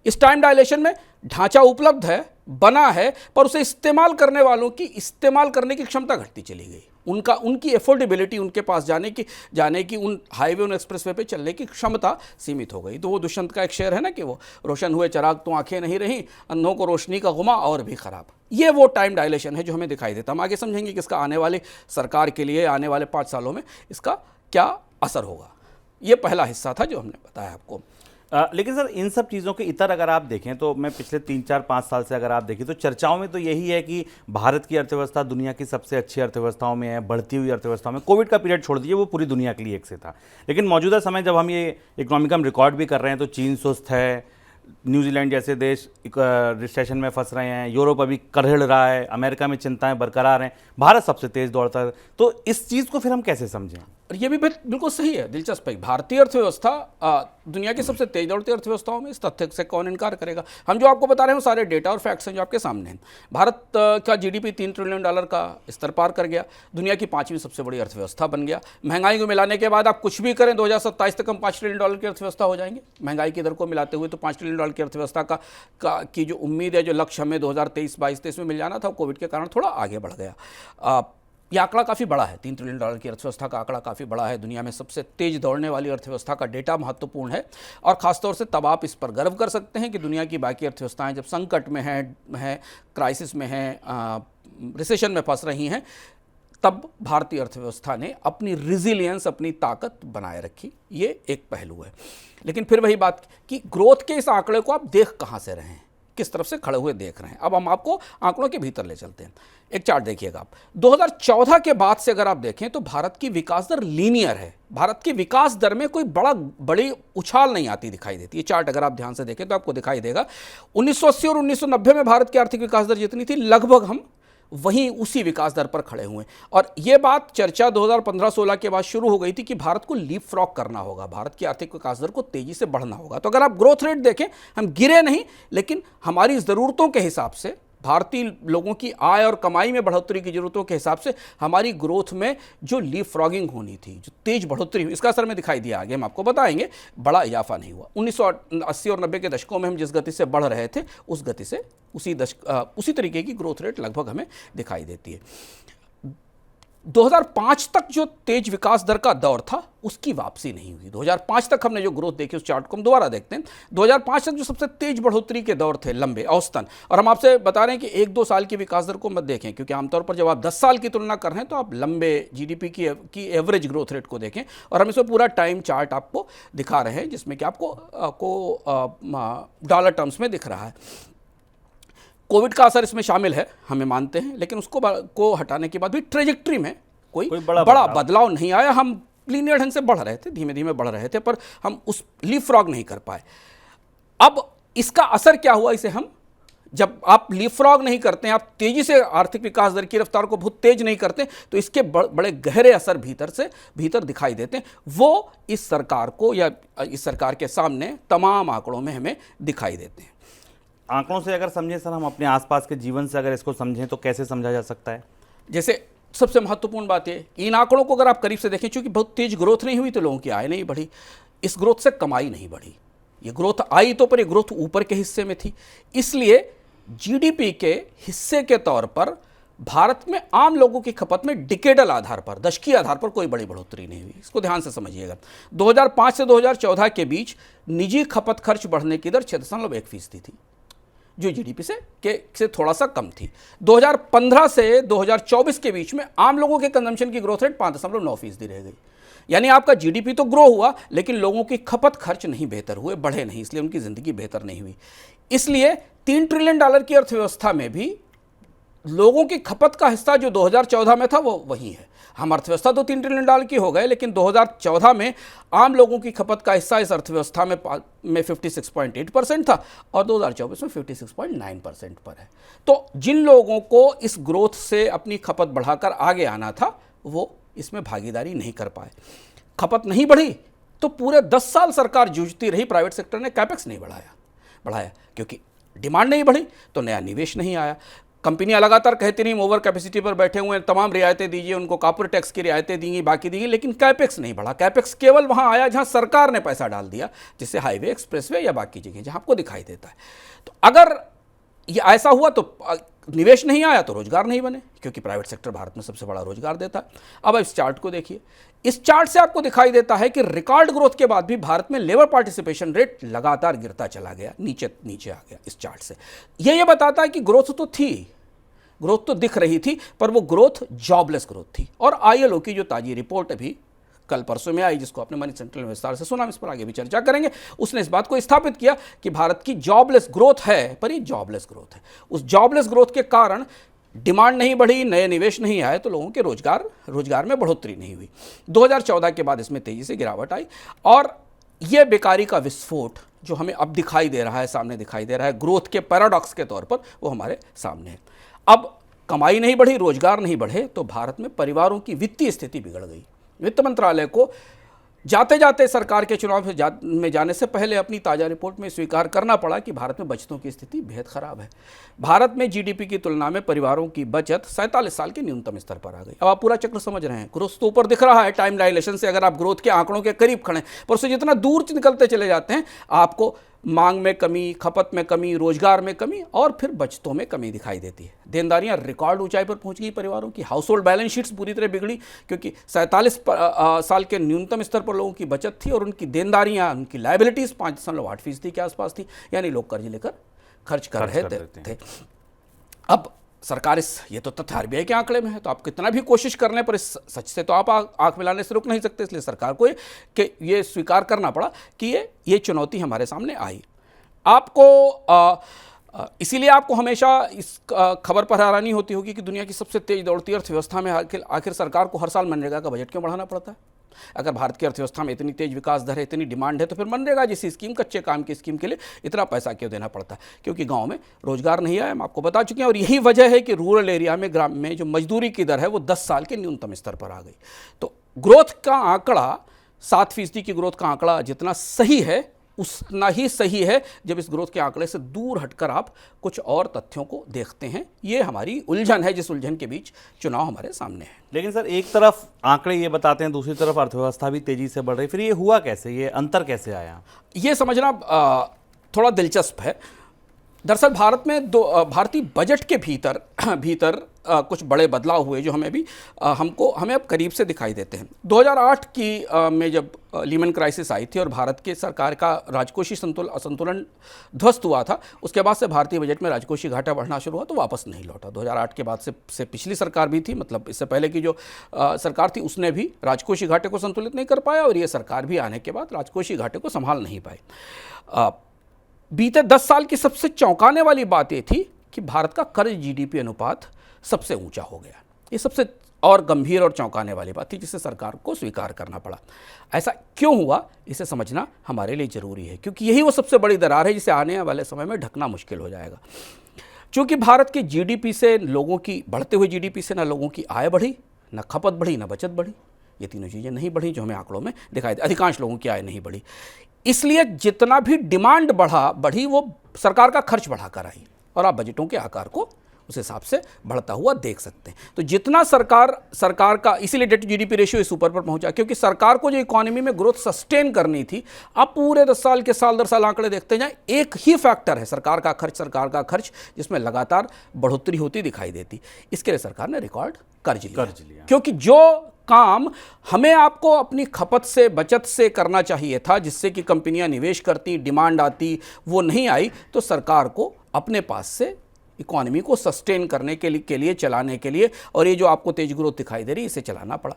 इस टाइम डायलेशन में ढांचा उपलब्ध है, बना है, पर उसे इस्तेमाल करने वालों की इस्तेमाल करने की क्षमता घटती चली गई। उनकी एफोर्डेबिलिटी, उनके पास जाने की उन हाईवे और एक्सप्रेसवे पे चलने की क्षमता सीमित हो गई। तो वो दुष्यंत का एक शेर है ना कि वो रोशन हुए चिराग तो आंखें नहीं रहीं, अंधों को रोशनी का गुमा और भी खराब। ये वो टाइम डायलेशन है जो हमें दिखाई देता। हम आगे समझेंगे कि इसका आने वाली सरकार के लिए आने वाले 5 सालों में इसका क्या असर होगा। ये पहला हिस्सा था जो हमने बताया आपको। लेकिन सर इन सब चीज़ों के इतर अगर आप देखें तो मैं पिछले 3-4-5 साल से अगर आप देखें तो चर्चाओं में तो यही है कि भारत की अर्थव्यवस्था दुनिया की सबसे अच्छी अर्थव्यवस्थाओं में है, बढ़ती हुई अर्थव्यवस्थाओं में। कोविड का पीरियड छोड़ दीजिए, वो पूरी दुनिया के लिए एक से था, लेकिन मौजूदा समय जब हम ये इकोनॉमिक रिकॉर्ड भी कर रहे हैं तो चीन सुस्त है, न्यूजीलैंड जैसे देश रिसेशन में फंस रहे हैं, यूरोप अभी करहड़ रहा है, अमेरिका में चिंताएं बरकरार हैं, भारत सबसे तेज दौड़ता है। तो इस चीज़ को फिर हम कैसे समझें? और ये भी बिल्कुल सही है, दिलचस्प है। भारतीय अर्थव्यवस्था दुनिया की सबसे तेज दौड़ती अर्थव्यवस्थाओं में, इस तथ्य से कौन इनकार करेगा। हम जो आपको बता रहे हैं वो सारे डेटा और फैक्ट्स हैं जो आपके सामने हैं। भारत का जीडीपी $3 ट्रिलियन का स्तर पार कर गया, दुनिया की 5वीं सबसे बड़ी अर्थव्यवस्था बन गया। महंगाई को मिलाने के बाद आप कुछ भी करें 2027 तक हम $5 ट्रिलियन की अर्थव्यवस्था हो जाएंगे। महंगाई की दर को मिलाते हुए तो $5 ट्रिलियन की अर्थव्यवस्था की जो उम्मीद है, जो लक्ष्य हमें 2023-22 में मिल जाना था, कोविड के कारण थोड़ा आगे बढ़ गया। यह आंकड़ा काफ़ी बड़ा है, $3 ट्रिलियन की अर्थव्यवस्था का आंकड़ा काफ़ी बड़ा है। दुनिया में सबसे तेज दौड़ने वाली अर्थव्यवस्था का डेटा महत्वपूर्ण है, और ख़ासतौर से तब आप इस पर गर्व कर सकते हैं कि दुनिया की बाकी अर्थव्यवस्थाएं जब संकट में हैं, क्राइसिस में हैं, रिसेशन में फंस रही हैं, तब भारतीय अर्थव्यवस्था ने अपनी रिजिलियंस, अपनी ताकत बनाए रखी। ये एक पहलू है। लेकिन फिर वही बात कि ग्रोथ के इस आंकड़े को आप देख कहाँ से रहे हैं, किस तरफ से खड़े हुए देख रहे हैं। अब हम आपको आंकड़ों के भीतर ले चलते हैं। एक चार्ट देखिएगा आप, 2014 के बाद से अगर आप देखें तो भारत की विकास दर लीनियर है। भारत की विकास दर में कोई बड़ी उछाल नहीं आती दिखाई देती। ये चार्ट अगर आप ध्यान से देखें तो आपको दिखाई देगा 1980 और 1990 में भारत की आर्थिक विकास दर जितनी थी, लगभग हम वहीं उसी विकास दर पर खड़े हुए। और ये बात चर्चा 2015-16 के बाद शुरू हो गई थी कि भारत को लीप फ्रॉग करना होगा, भारत की आर्थिक विकास दर को तेजी से बढ़ना होगा। तो अगर आप ग्रोथ रेट देखें, हम गिरे नहीं, लेकिन हमारी ज़रूरतों के हिसाब से, भारतीय लोगों की आय और कमाई में बढ़ोतरी की जरूरतों के हिसाब से हमारी ग्रोथ में जो लीप फ्रॉगिंग होनी थी, जो तेज बढ़ोतरी हुई, इसका असर में दिखाई दिया। आगे हम आपको बताएंगे, बड़ा इजाफा नहीं हुआ। 1980 और 90 के दशकों में हम जिस गति से बढ़ रहे थे, उस गति से उसी तरीके की ग्रोथ रेट लगभग हमें दिखाई देती है। 2005 तक जो तेज विकास दर का दौर था, उसकी वापसी नहीं हुई। 2005 तक हमने जो ग्रोथ देखी, उस चार्ट को हम दोबारा देखते हैं। 2005 तक जो सबसे तेज बढ़ोतरी के दौर थे, लंबे औसतन, और हम आपसे बता रहे हैं कि 1-2 साल की विकास दर को मत देखें, क्योंकि आमतौर पर जब आप 10 साल की तुलना कर रहे हैं तो आप लंबे जीडीपी की एवरेज ग्रोथ रेट को देखें। और हम इसमें पूरा टाइम चार्ट आपको दिखा रहे हैं, जिसमें कि आपको डॉलर टर्म्स में दिख रहा है। कोविड का असर इसमें शामिल है, हमें मानते हैं, लेकिन उसको हटाने के बाद भी ट्रेजेक्ट्री में कोई बड़ा बदलाव नहीं आया। हम लीनियर ढंग से बढ़ रहे थे, धीमे धीमे बढ़ रहे थे, पर हम उस लीप फ्रॉग नहीं कर पाए। अब इसका असर क्या हुआ, इसे हम, जब आप लीप फ्रॉग नहीं करते हैं, आप तेजी से आर्थिक विकास दर की रफ्तार को बहुत तेज नहीं करते, तो इसके बड़े गहरे असर भीतर दिखाई देते हैं। वो इस सरकार को, या इस सरकार के सामने तमाम आंकड़ों में हमें दिखाई देते हैं। आंकड़ों से अगर समझें सर, हम अपने आसपास के जीवन से अगर इसको समझें तो कैसे समझा जा सकता है? जैसे सबसे महत्वपूर्ण बात है, इन आंकड़ों को अगर आप करीब से देखें, चूंकि बहुत तेज ग्रोथ नहीं हुई तो लोगों की आय नहीं बढ़ी, इस ग्रोथ से कमाई नहीं बढ़ी। ये ग्रोथ आई तो, पर ये ग्रोथ ऊपर के हिस्से में थी, इसलिए जीडीपी के हिस्से के तौर पर भारत में आम लोगों की खपत में डिकेडल आधार पर, दशकीय आधार पर कोई बड़ी बढ़ोतरी नहीं हुई। इसको ध्यान से समझिएगा। 2005 से 2014 के बीच निजी खपत खर्च बढ़ने की दर 6.1% थी, जो जीडीपी से थोड़ा सा कम थी। 2015 से 2024 के बीच में आम लोगों के कंजम्पशन की ग्रोथ रेट 5.9% रह गई। यानी आपका जीडीपी तो ग्रो हुआ, लेकिन लोगों की खपत खर्च नहीं बेहतर हुए, बढ़े नहीं, इसलिए उनकी जिंदगी बेहतर नहीं हुई। इसलिए $3 ट्रिलियन की अर्थव्यवस्था में भी लोगों की खपत का हिस्सा जो 2014 में था, वो वही है। हम अर्थव्यवस्था तो $3 ट्रिलियन की हो गए, लेकिन 2014 में आम लोगों की खपत का हिस्सा इस अर्थव्यवस्था में 56.8% था, और 2024 में 56.9% पर है। तो जिन लोगों को इस ग्रोथ से अपनी खपत बढ़ाकर आगे आना था, वो इसमें भागीदारी नहीं कर पाए। खपत नहीं बढ़ी तो पूरे 10 साल सरकार जूझती रही, प्राइवेट सेक्टर ने कैपेक्स नहीं बढ़ाया, क्योंकि डिमांड नहीं बढ़ी तो नया निवेश नहीं आया। कंपनियां लगातार कहती रही ओवर कैपेसिटी पर बैठे हुए हैं, तमाम रियायतें दीजिए, उनको कॉर्पोरेट टैक्स की रियायतें दी, बाकी दी, लेकिन कैपेक्स नहीं बढ़ा। कैपेक्स केवल वहां आया जहां सरकार ने पैसा डाल दिया, जैसे हाईवे, एक्सप्रेसवे या बाकी जगह जहां आपको दिखाई देता है। तो अगर ये ऐसा हुआ तो निवेश नहीं आया तो रोजगार नहीं बने, क्योंकि प्राइवेट सेक्टर भारत में सबसे बड़ा रोजगार देता है। अब इस चार्ट को देखिए, इस चार्ट से आपको दिखाई देता है कि रिकॉर्ड ग्रोथ के बाद भी भारत में लेबर पार्टिसिपेशन रेट लगातार गिरता चला गया, नीचे आ गया। इस चार्ट से ये बताता है कि ग्रोथ तो थी, ग्रोथ तो दिख रही थी, पर वो ग्रोथ जॉबलेस ग्रोथ थी। और आईएलओ की जो ताजी रिपोर्ट अभी कल परसों में आई, जिसको आपने मनी सेंट्रल में विस्तार से सुना, हम इस पर आगे भी चर्चा करेंगे। उसने इस बात को स्थापित किया कि भारत की जॉबलेस ग्रोथ है, पर ये जॉबलेस ग्रोथ है। उस जॉबलेस ग्रोथ के कारण डिमांड नहीं बढ़ी, नए निवेश नहीं आए, तो लोगों के रोजगार में बढ़ोतरी नहीं हुई। 2014 के बाद इसमें तेजी से गिरावट आई और यह बेकारी का विस्फोट जो हमें अब दिखाई दे रहा है, सामने दिखाई दे रहा है ग्रोथ के पैराडॉक्स के तौर पर, वो हमारे सामने है। अब कमाई नहीं बढ़ी, रोजगार नहीं बढ़े, तो भारत में परिवारों की वित्तीय स्थिति बिगड़ गई। वित्त मंत्रालय को जाते जाते सरकार के चुनाव में जाने से पहले अपनी ताज़ा रिपोर्ट में स्वीकार करना पड़ा कि भारत में बचतों की स्थिति बेहद खराब है। भारत में जीडीपी की तुलना में परिवारों की बचत 47 साल के न्यूनतम स्तर पर आ गई। अब आप पूरा चक्र समझ रहे हैं। ग्रोथ तो ऊपर दिख रहा है टाइम डायलेशन से, अगर आप ग्रोथ के आंकड़ों के करीब खड़े, पर उससे जितना दूर निकलते चले जाते हैं आपको मांग में कमी, खपत में कमी, रोजगार में कमी और फिर बचतों में कमी दिखाई देती है। देनदारियां रिकॉर्ड ऊंचाई पर पहुंच गई परिवारों की। हाउस होल्ड बैलेंस शीट्स पूरी तरह बिगड़ी, क्योंकि 47 साल के न्यूनतम स्तर पर लोगों की बचत थी और उनकी देनदारियां, उनकी लायबिलिटीज 5.8% के आसपास थी, यानी लोग कर्ज लेकर खर्च कर रहे थे। अब सरकार ये तो तथ्य आरबीआई के आंकड़े में है, तो आप कितना भी कोशिश करने पर इस सच से तो आप आंख मिलाने से रुक नहीं सकते। इसलिए सरकार को ये स्वीकार करना पड़ा कि ये चुनौती हमारे सामने आई। इसीलिए आपको हमेशा इस खबर पर हैरानी होती होगी कि दुनिया की सबसे तेज दौड़ती अर्थव्यवस्था में आखिर सरकार को हर साल मनरेगा का बजट क्यों बढ़ाना पड़ता है। अगर भारत की अर्थव्यवस्था में इतनी तेज विकास दर है, इतनी डिमांड है, तो फिर मनरेगा जैसी स्कीम, कच्चे काम की स्कीम के लिए इतना पैसा क्यों देना पड़ता है? क्योंकि गांव में रोजगार नहीं आया, हम आपको बता चुके हैं। और यही वजह है कि रूरल एरिया में, ग्राम में जो मजदूरी की दर है वो 10 साल के न्यूनतम स्तर पर आ गई। तो ग्रोथ का आंकड़ा 7% की ग्रोथ का आंकड़ा जितना सही है उतना ही सही है जब इस ग्रोथ के आंकड़े से दूर हटकर आप कुछ और तथ्यों को देखते हैं। ये हमारी उलझन है, जिस उलझन के बीच चुनाव हमारे सामने है। लेकिन सर, एक तरफ आंकड़े ये बताते हैं, दूसरी तरफ अर्थव्यवस्था भी तेजी से बढ़ रही, फिर ये हुआ कैसे? ये अंतर कैसे आया? ये समझना थोड़ा दिलचस्प है। दरअसल भारत में भारतीय बजट के भीतर कुछ बड़े बदलाव हुए जो हमें अब करीब से दिखाई देते हैं। 2008 में जब लीमन क्राइसिस आई थी और भारत के सरकार का राजकोषीय संतुलन ध्वस्त हुआ था, उसके बाद से भारतीय बजट में राजकोषीय घाटा बढ़ना शुरू हुआ, तो वापस नहीं लौटा। 2008 के बाद से पिछली सरकार भी थी, मतलब इससे पहले की जो सरकार थी उसने भी राजकोषीय घाटे को संतुलित नहीं कर पाया, और ये सरकार भी आने के बाद राजकोषीय घाटे को संभाल नहीं पाई। बीते 10 साल की सबसे चौंकाने वाली बात यह थी कि भारत का कर्ज जीडीपी अनुपात सबसे ऊंचा हो गया। ये सबसे और गंभीर और चौंकाने वाली बात थी, जिसे सरकार को स्वीकार करना पड़ा। ऐसा क्यों हुआ, इसे समझना हमारे लिए जरूरी है, क्योंकि यही वो सबसे बड़ी दरार है जिसे आने वाले समय में ढकना मुश्किल हो जाएगा। चूंकि भारत की जीडीपी से, लोगों की बढ़ते हुए जीडीपी से, ना लोगों की आय बढ़ी, ना खपत बढ़ी, ना बचत बढ़ी। ये तीनों चीज़ें नहीं बढ़ी जो हमें आंकड़ों में दिखाई दे। अधिकांश लोगों की आय नहीं बढ़ी, इसलिए जितना भी डिमांड बढ़ी वो सरकार का खर्च बढ़ाकर आई, और आप बजटों के आकार को उस हिसाब से बढ़ता हुआ देख सकते हैं। तो जितना सरकार का, इसीलिए डेट टू जीडीपी रेशियो इस ऊपर पर पहुंचा, क्योंकि सरकार को जो इकोनॉमी में ग्रोथ सस्टेन करनी थी, आप पूरे 10 साल के साल दर साल आंकड़े देखते जाएं, एक ही फैक्टर है सरकार का खर्च, जिसमें लगातार बढ़ोतरी होती दिखाई देती। इसके लिए सरकार ने रिकॉर्ड कर्ज लिया, क्योंकि जो काम हमें आपको अपनी खपत से, बचत से करना चाहिए था, जिससे कि कंपनियां निवेश करती, डिमांड आती, वो नहीं आई, तो सरकार को अपने पास से इकोनॉमी को सस्टेन करने के लिए चलाने के लिए, और ये जो आपको तेज ग्रोथ दिखाई दे रही है, इसे चलाना पड़ा।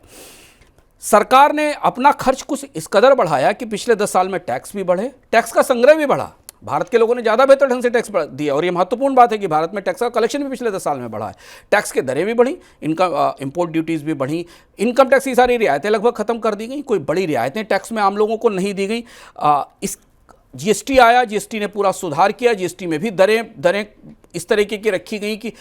सरकार ने अपना खर्च कुछ इस कदर बढ़ाया कि पिछले 10 साल में टैक्स भी बढ़े, टैक्स का संग्रह भी बढ़ा। भारत के लोगों ने ज़्यादा बेहतर ढंग से टैक्स दिया, और ये महत्वपूर्ण बात है कि भारत में टैक्स का कलेक्शन भी पिछले 10 साल में बढ़ा है। टैक्स के दरें भी बढ़ी, इंपोर्ट ड्यूटीज़ भी बढ़ी, इनकम टैक्स की सारी रियायतें लगभग खत्म कर दी गई, कोई बड़ी रियायतें टैक्स में आम लोगों को नहीं दी गई। इस जीएसटी आया, जीएसटी ने पूरा सुधार किया, जीएसटी में भी दरें इस तरीके की रखी गई कि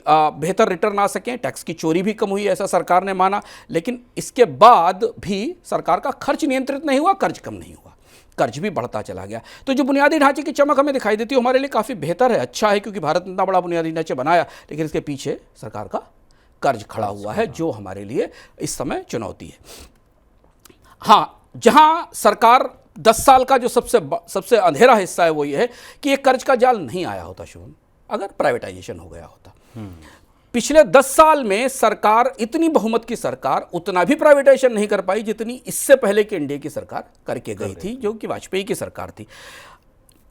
बेहतर रिटर्न आ सकें, टैक्स की चोरी भी कम हुई, ऐसा सरकार ने माना। लेकिन इसके बाद भी सरकार का खर्च नियंत्रित नहीं हुआ, कर्ज कम नहीं हुआ, कर्ज भी बढ़ता चला गया। तो जो बुनियादी ढांचे की चमक हमें दिखाई देती है हमारे लिए काफ़ी बेहतर है, अच्छा है, क्योंकि भारत ने इतना बड़ा बुनियादी ढांचे बनाया, लेकिन इसके पीछे सरकार का कर्ज खड़ा हुआ है, जो हमारे लिए इस समय चुनौती है। हाँ, जहाँ सरकार 10 साल का जो सबसे अंधेरा हिस्सा है वो ये है कि ये कर्ज का जाल नहीं आया होता शुभम, अगर प्राइवेटाइजेशन हो गया होता। पिछले 10 साल में सरकार, इतनी बहुमत की सरकार, उतना भी प्राइवेटाइजेशन नहीं कर पाई जितनी इससे पहले के एनडीए की सरकार करके गई थी, जो कि वाजपेयी की सरकार थी।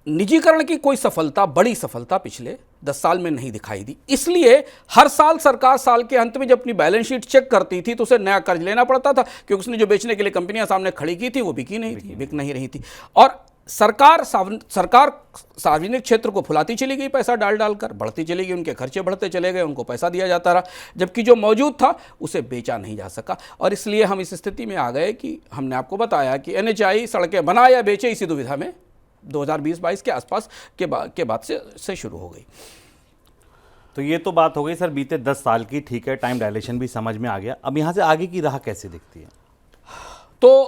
निजीकरण की कोई सफलता, बड़ी सफलता पिछले 10 साल में नहीं दिखाई दी। इसलिए हर साल सरकार साल के अंत में जब अपनी बैलेंस शीट चेक करती थी तो उसे नया कर्ज लेना पड़ता था, क्योंकि उसने जो बेचने के लिए कंपनियां सामने खड़ी की थी वो बिक नहीं रही थी। और सरकार सार्वजनिक क्षेत्र को फुलाती चली गई, पैसा डाल डालकर बढ़ती चली गई, उनके खर्चे बढ़ते चले गए, उनको पैसा दिया जाता रहा, जबकि जो मौजूद था उसे बेचा नहीं जा सका। और इसलिए हम इस स्थिति में आ गए कि हमने आपको बताया कि NHAI सड़कें बनाए या बेचे, इसी दुविधा में 2020-22 के आसपास के बाद से शुरू हो गई। तो ये तो बात हो गई सर बीते 10 साल की, ठीक है, टाइम डायलेशन भी समझ में आ गया। अब यहाँ से आगे की राह कैसे दिखती है? तो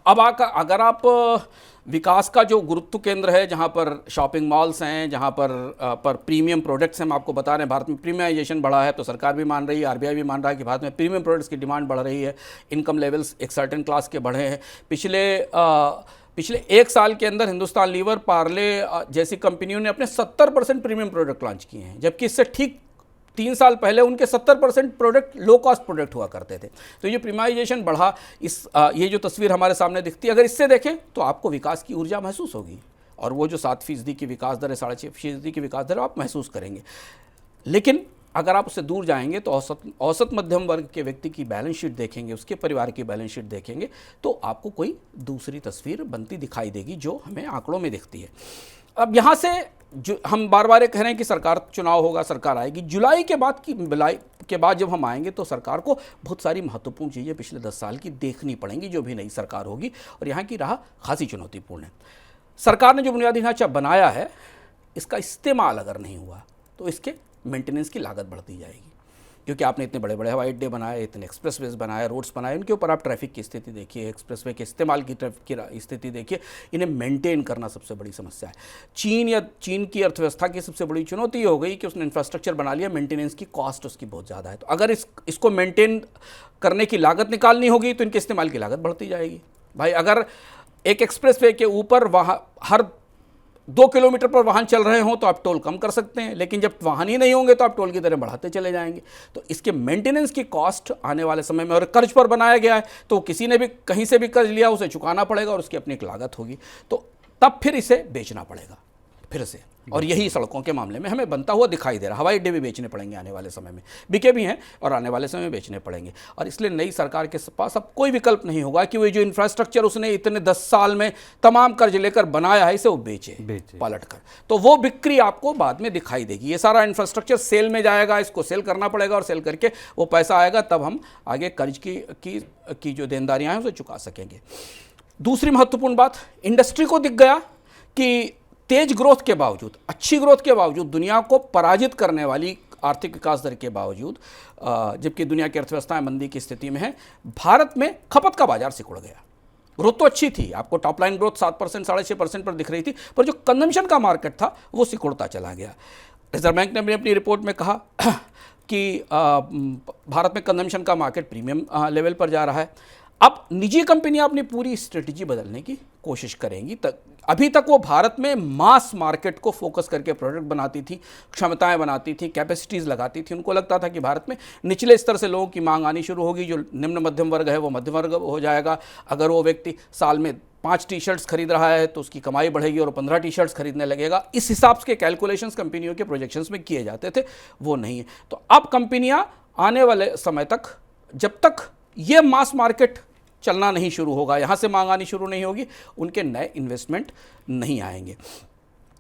अब अगर आप विकास का जो गुरुत्व केंद्र है, जहाँ पर शॉपिंग मॉल्स हैं, जहाँ पर प्रीमियम प्रोडक्ट्स हैं, हम आपको बता रहे हैं भारत में प्रीमियमाइजेशन बढ़ा है, तो सरकार भी मान रही है, RBI भी मान रहा है कि भारत में प्रीमियम प्रोडक्ट्स की डिमांड बढ़ रही है, इनकम लेवल्स एक सर्टेन क्लास के बढ़े हैं। पिछले 1 साल के अंदर हिंदुस्तान लीवर, पार्ले जैसी कंपनियों ने अपने 70% प्रीमियम प्रोडक्ट लॉन्च किए हैं, जबकि इससे ठीक 3 साल पहले उनके 70% प्रोडक्ट लो कॉस्ट प्रोडक्ट हुआ करते थे। तो ये प्रीमियमाइजेशन बढ़ा। ये जो तस्वीर हमारे सामने दिखती है, अगर इससे देखें तो आपको विकास की ऊर्जा महसूस होगी, और वो जो 7% की विकास दर है, 6.5% की विकास दर आप महसूस करेंगे। लेकिन अगर आप उससे दूर जाएंगे तो औसत मध्यम वर्ग के व्यक्ति की बैलेंस शीट देखेंगे, उसके परिवार की बैलेंस शीट देखेंगे, तो आपको कोई दूसरी तस्वीर बनती दिखाई देगी जो हमें आंकड़ों में दिखती है। अब यहाँ से जो हम बार बार कह रहे हैं कि सरकार, चुनाव होगा, सरकार आएगी, जुलाई के बाद जब हम आएंगे तो सरकार को बहुत सारी महत्वपूर्ण चीज़ें पिछले 10 साल की देखनी पड़ेंगी, जो भी नई सरकार होगी, और यहाँ की राह खासी चुनौतीपूर्ण है। सरकार ने जो बुनियादी ढांचा बनाया है, इसका इस्तेमाल अगर नहीं हुआ तो इसके मेंटेनेंस की लागत बढ़ती जाएगी, क्योंकि आपने इतने बड़े बड़े हवाई अड्डे बनाए, इतने एक्सप्रेसवेज बनाए, रोड्स बनाए, उनके ऊपर आप ट्रैफिक की स्थिति देखिए, एक्सप्रेसवे के इस्तेमाल की ट्रैफिक की स्थिति देखिए, इन्हें मेंटेन करना सबसे बड़ी समस्या है। चीन की अर्थव्यवस्था की सबसे बड़ी चुनौती हो गई कि उसने इंफ्रास्ट्रक्चर बना लिया, मेंटेनेंस की कॉस्ट उसकी बहुत ज़्यादा है। तो अगर इसको मेंटेन करने की लागत निकालनी होगी तो इनके इस्तेमाल की लागत बढ़ती जाएगी। भाई, अगर एक एक्सप्रेसवे के ऊपर वहाँ हर 2 किलोमीटर पर वाहन चल रहे हों तो आप टोल कम कर सकते हैं, लेकिन जब वाहन ही नहीं होंगे तो आप टोल की दरें बढ़ाते चले जाएंगे। तो इसके मेंटेनेंस की कॉस्ट आने वाले समय में, और कर्ज पर बनाया गया है, तो किसी ने भी कहीं से भी कर्ज लिया उसे चुकाना पड़ेगा, और उसकी अपनी एक लागत होगी, तो तब फिर इसे बेचना पड़ेगा फिर से। और यही सड़कों के मामले में हमें बनता हुआ दिखाई दे रहा। हवाई अड्डे भी बेचने पड़ेंगे आने वाले समय में, बिके भी हैं और आने वाले समय में बेचने पड़ेंगे। और इसलिए नई सरकार के पास अब कोई विकल्प नहीं होगा कि वो जो इंफ्रास्ट्रक्चर उसने इतने 10 साल में तमाम कर्ज लेकर बनाया है, इसे वो बेचे पलट कर। तो वो बिक्री आपको बाद में दिखाई देगी। ये सारा इंफ्रास्ट्रक्चर सेल में जाएगा, इसको सेल करना पड़ेगा, और सेल करके वो पैसा आएगा, तब हम आगे कर्ज की जो देनदारियाँ हैं उसे चुका सकेंगे। दूसरी महत्वपूर्ण बात, इंडस्ट्री को दिख गया कि तेज ग्रोथ के बावजूद, अच्छी ग्रोथ के बावजूद, दुनिया को पराजित करने वाली आर्थिक विकास दर के बावजूद, जबकि दुनिया की अर्थव्यवस्थाएं मंदी की स्थिति में है, भारत में खपत का बाजार सिकुड़ गया। ग्रोथ तो अच्छी थी, आपको टॉप लाइन ग्रोथ 7%, 6.5% पर दिख रही थी, पर जो कंजम्पशन का मार्केट था वो सिकुड़ता चला गया। रिजर्व बैंक ने अपनी रिपोर्ट में कहा कि भारत में कंजम्पशन का मार्केट प्रीमियम लेवल पर जा रहा है। अब निजी कंपनियां अपनी पूरी स्ट्रेटजी बदलने की कोशिश करेंगी। अभी तक वो भारत में मास मार्केट को फोकस करके प्रोडक्ट बनाती थी, क्षमताएं बनाती थी, कैपेसिटीज़ लगाती थी। उनको लगता था कि भारत में निचले स्तर से लोगों की मांग आनी शुरू होगी, जो निम्न मध्यम वर्ग है वो मध्यम वर्ग हो जाएगा। अगर वो व्यक्ति साल में 5 टी-शर्ट्स खरीद रहा है तो उसकी कमाई बढ़ेगी और 15 टी-शर्ट्स खरीदने लगेगा। इस हिसाब के कैलकुलेशंस कंपनियों के प्रोजेक्शंस में किए जाते थे, वो नहीं है। तो अब कंपनियां आने वाले समय तक, जब तक ये मास मार्केट चलना नहीं शुरू होगा, यहाँ से मांग आनी शुरू नहीं होगी, उनके नए इन्वेस्टमेंट नहीं आएंगे।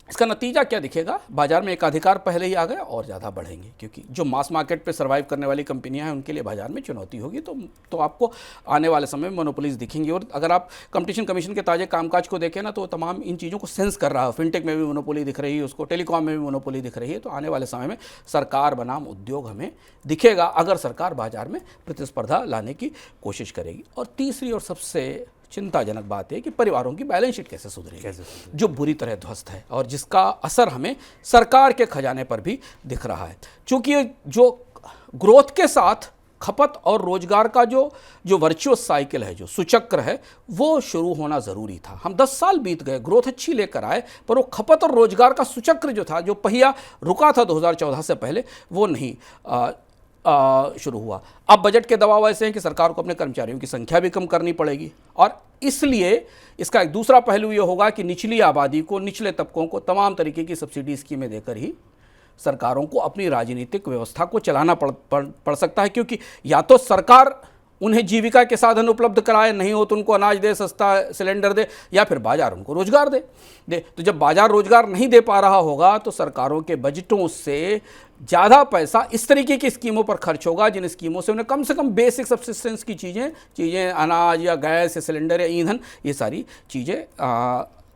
इसका नतीजा क्या दिखेगा? बाजार में एकाधिकार पहले ही आ गया और ज़्यादा बढ़ेंगे, क्योंकि जो मास मार्केट पे सर्वाइव करने वाली कंपनियां हैं उनके लिए बाजार में चुनौती होगी। तो आपको आने वाले समय में मोनोपोलीज दिखेंगी। और अगर आप कंपटीशन कमीशन के ताजे कामकाज को देखें ना, तो तमाम इन चीज़ों को सेंस कर रहा है। फिनटेक में भी मोनोपोली दिख रही है उसको, टेलीकॉम में भी मोनोपोली दिख रही है। तो आने वाले समय में सरकार बनाम उद्योग हमें दिखेगा, अगर सरकार बाजार में प्रतिस्पर्धा लाने की कोशिश करेगी। और तीसरी और सबसे चिंताजनक बात है कि परिवारों की बैलेंस शीट कैसे सुधरेगी, जो बुरी तरह ध्वस्त है, और जिसका असर हमें सरकार के खजाने पर भी दिख रहा है। चूंकि जो ग्रोथ के साथ खपत और रोजगार का जो वर्चुअस साइकिल है, जो सुचक्र है, वो शुरू होना ज़रूरी था। हम 10 साल बीत गए, ग्रोथ अच्छी लेकर आए, पर वो खपत और रोजगार का सुचक्र जो था, जो पहिया रुका था 2014 से पहले, वो नहीं शुरू हुआ। अब बजट के दबाव ऐसे हैं कि सरकार को अपने कर्मचारियों की संख्या भी कम करनी पड़ेगी और इसलिए इसका एक दूसरा पहलू ये होगा कि निचली आबादी को, निचले तबकों को तमाम तरीके की सब्सिडी स्कीमें देकर ही सरकारों को अपनी राजनीतिक व्यवस्था को चलाना पड़ सकता है, क्योंकि या तो सरकार उन्हें जीविका के साधन उपलब्ध कराए, नहीं हो तो उनको अनाज दे, सस्ता सिलेंडर दे, या फिर बाजार उनको रोजगार दे। तो जब बाजार रोजगार नहीं दे पा रहा होगा तो सरकारों के बजटों से ज़्यादा पैसा इस तरीके की स्कीमों पर खर्च होगा जिन स्कीमों से उन्हें कम से कम बेसिक सब्सिस्टेंस की चीज़ें अनाज या गैस या सिलेंडर या ईंधन, ये सारी चीज़ें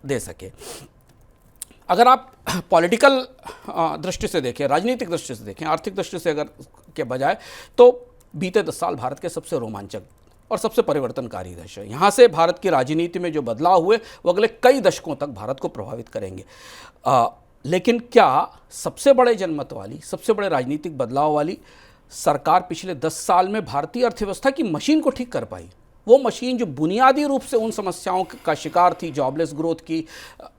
दे सके। अगर आप पॉलिटिकल दृष्टि से देखें, राजनीतिक दृष्टि से देखें, आर्थिक दृष्टि से अगर के बजाय, तो बीते 10 साल भारत के सबसे रोमांचक और सबसे परिवर्तनकारी दशक है। यहाँ से भारत की राजनीति में जो बदलाव हुए वो अगले कई दशकों तक भारत को प्रभावित करेंगे। लेकिन क्या सबसे बड़े जनमत वाली, सबसे बड़े राजनीतिक बदलाव वाली सरकार पिछले 10 साल में भारतीय अर्थव्यवस्था की मशीन को ठीक कर पाई? वो मशीन जो बुनियादी रूप से उन समस्याओं का शिकार थी, जॉबलेस ग्रोथ की,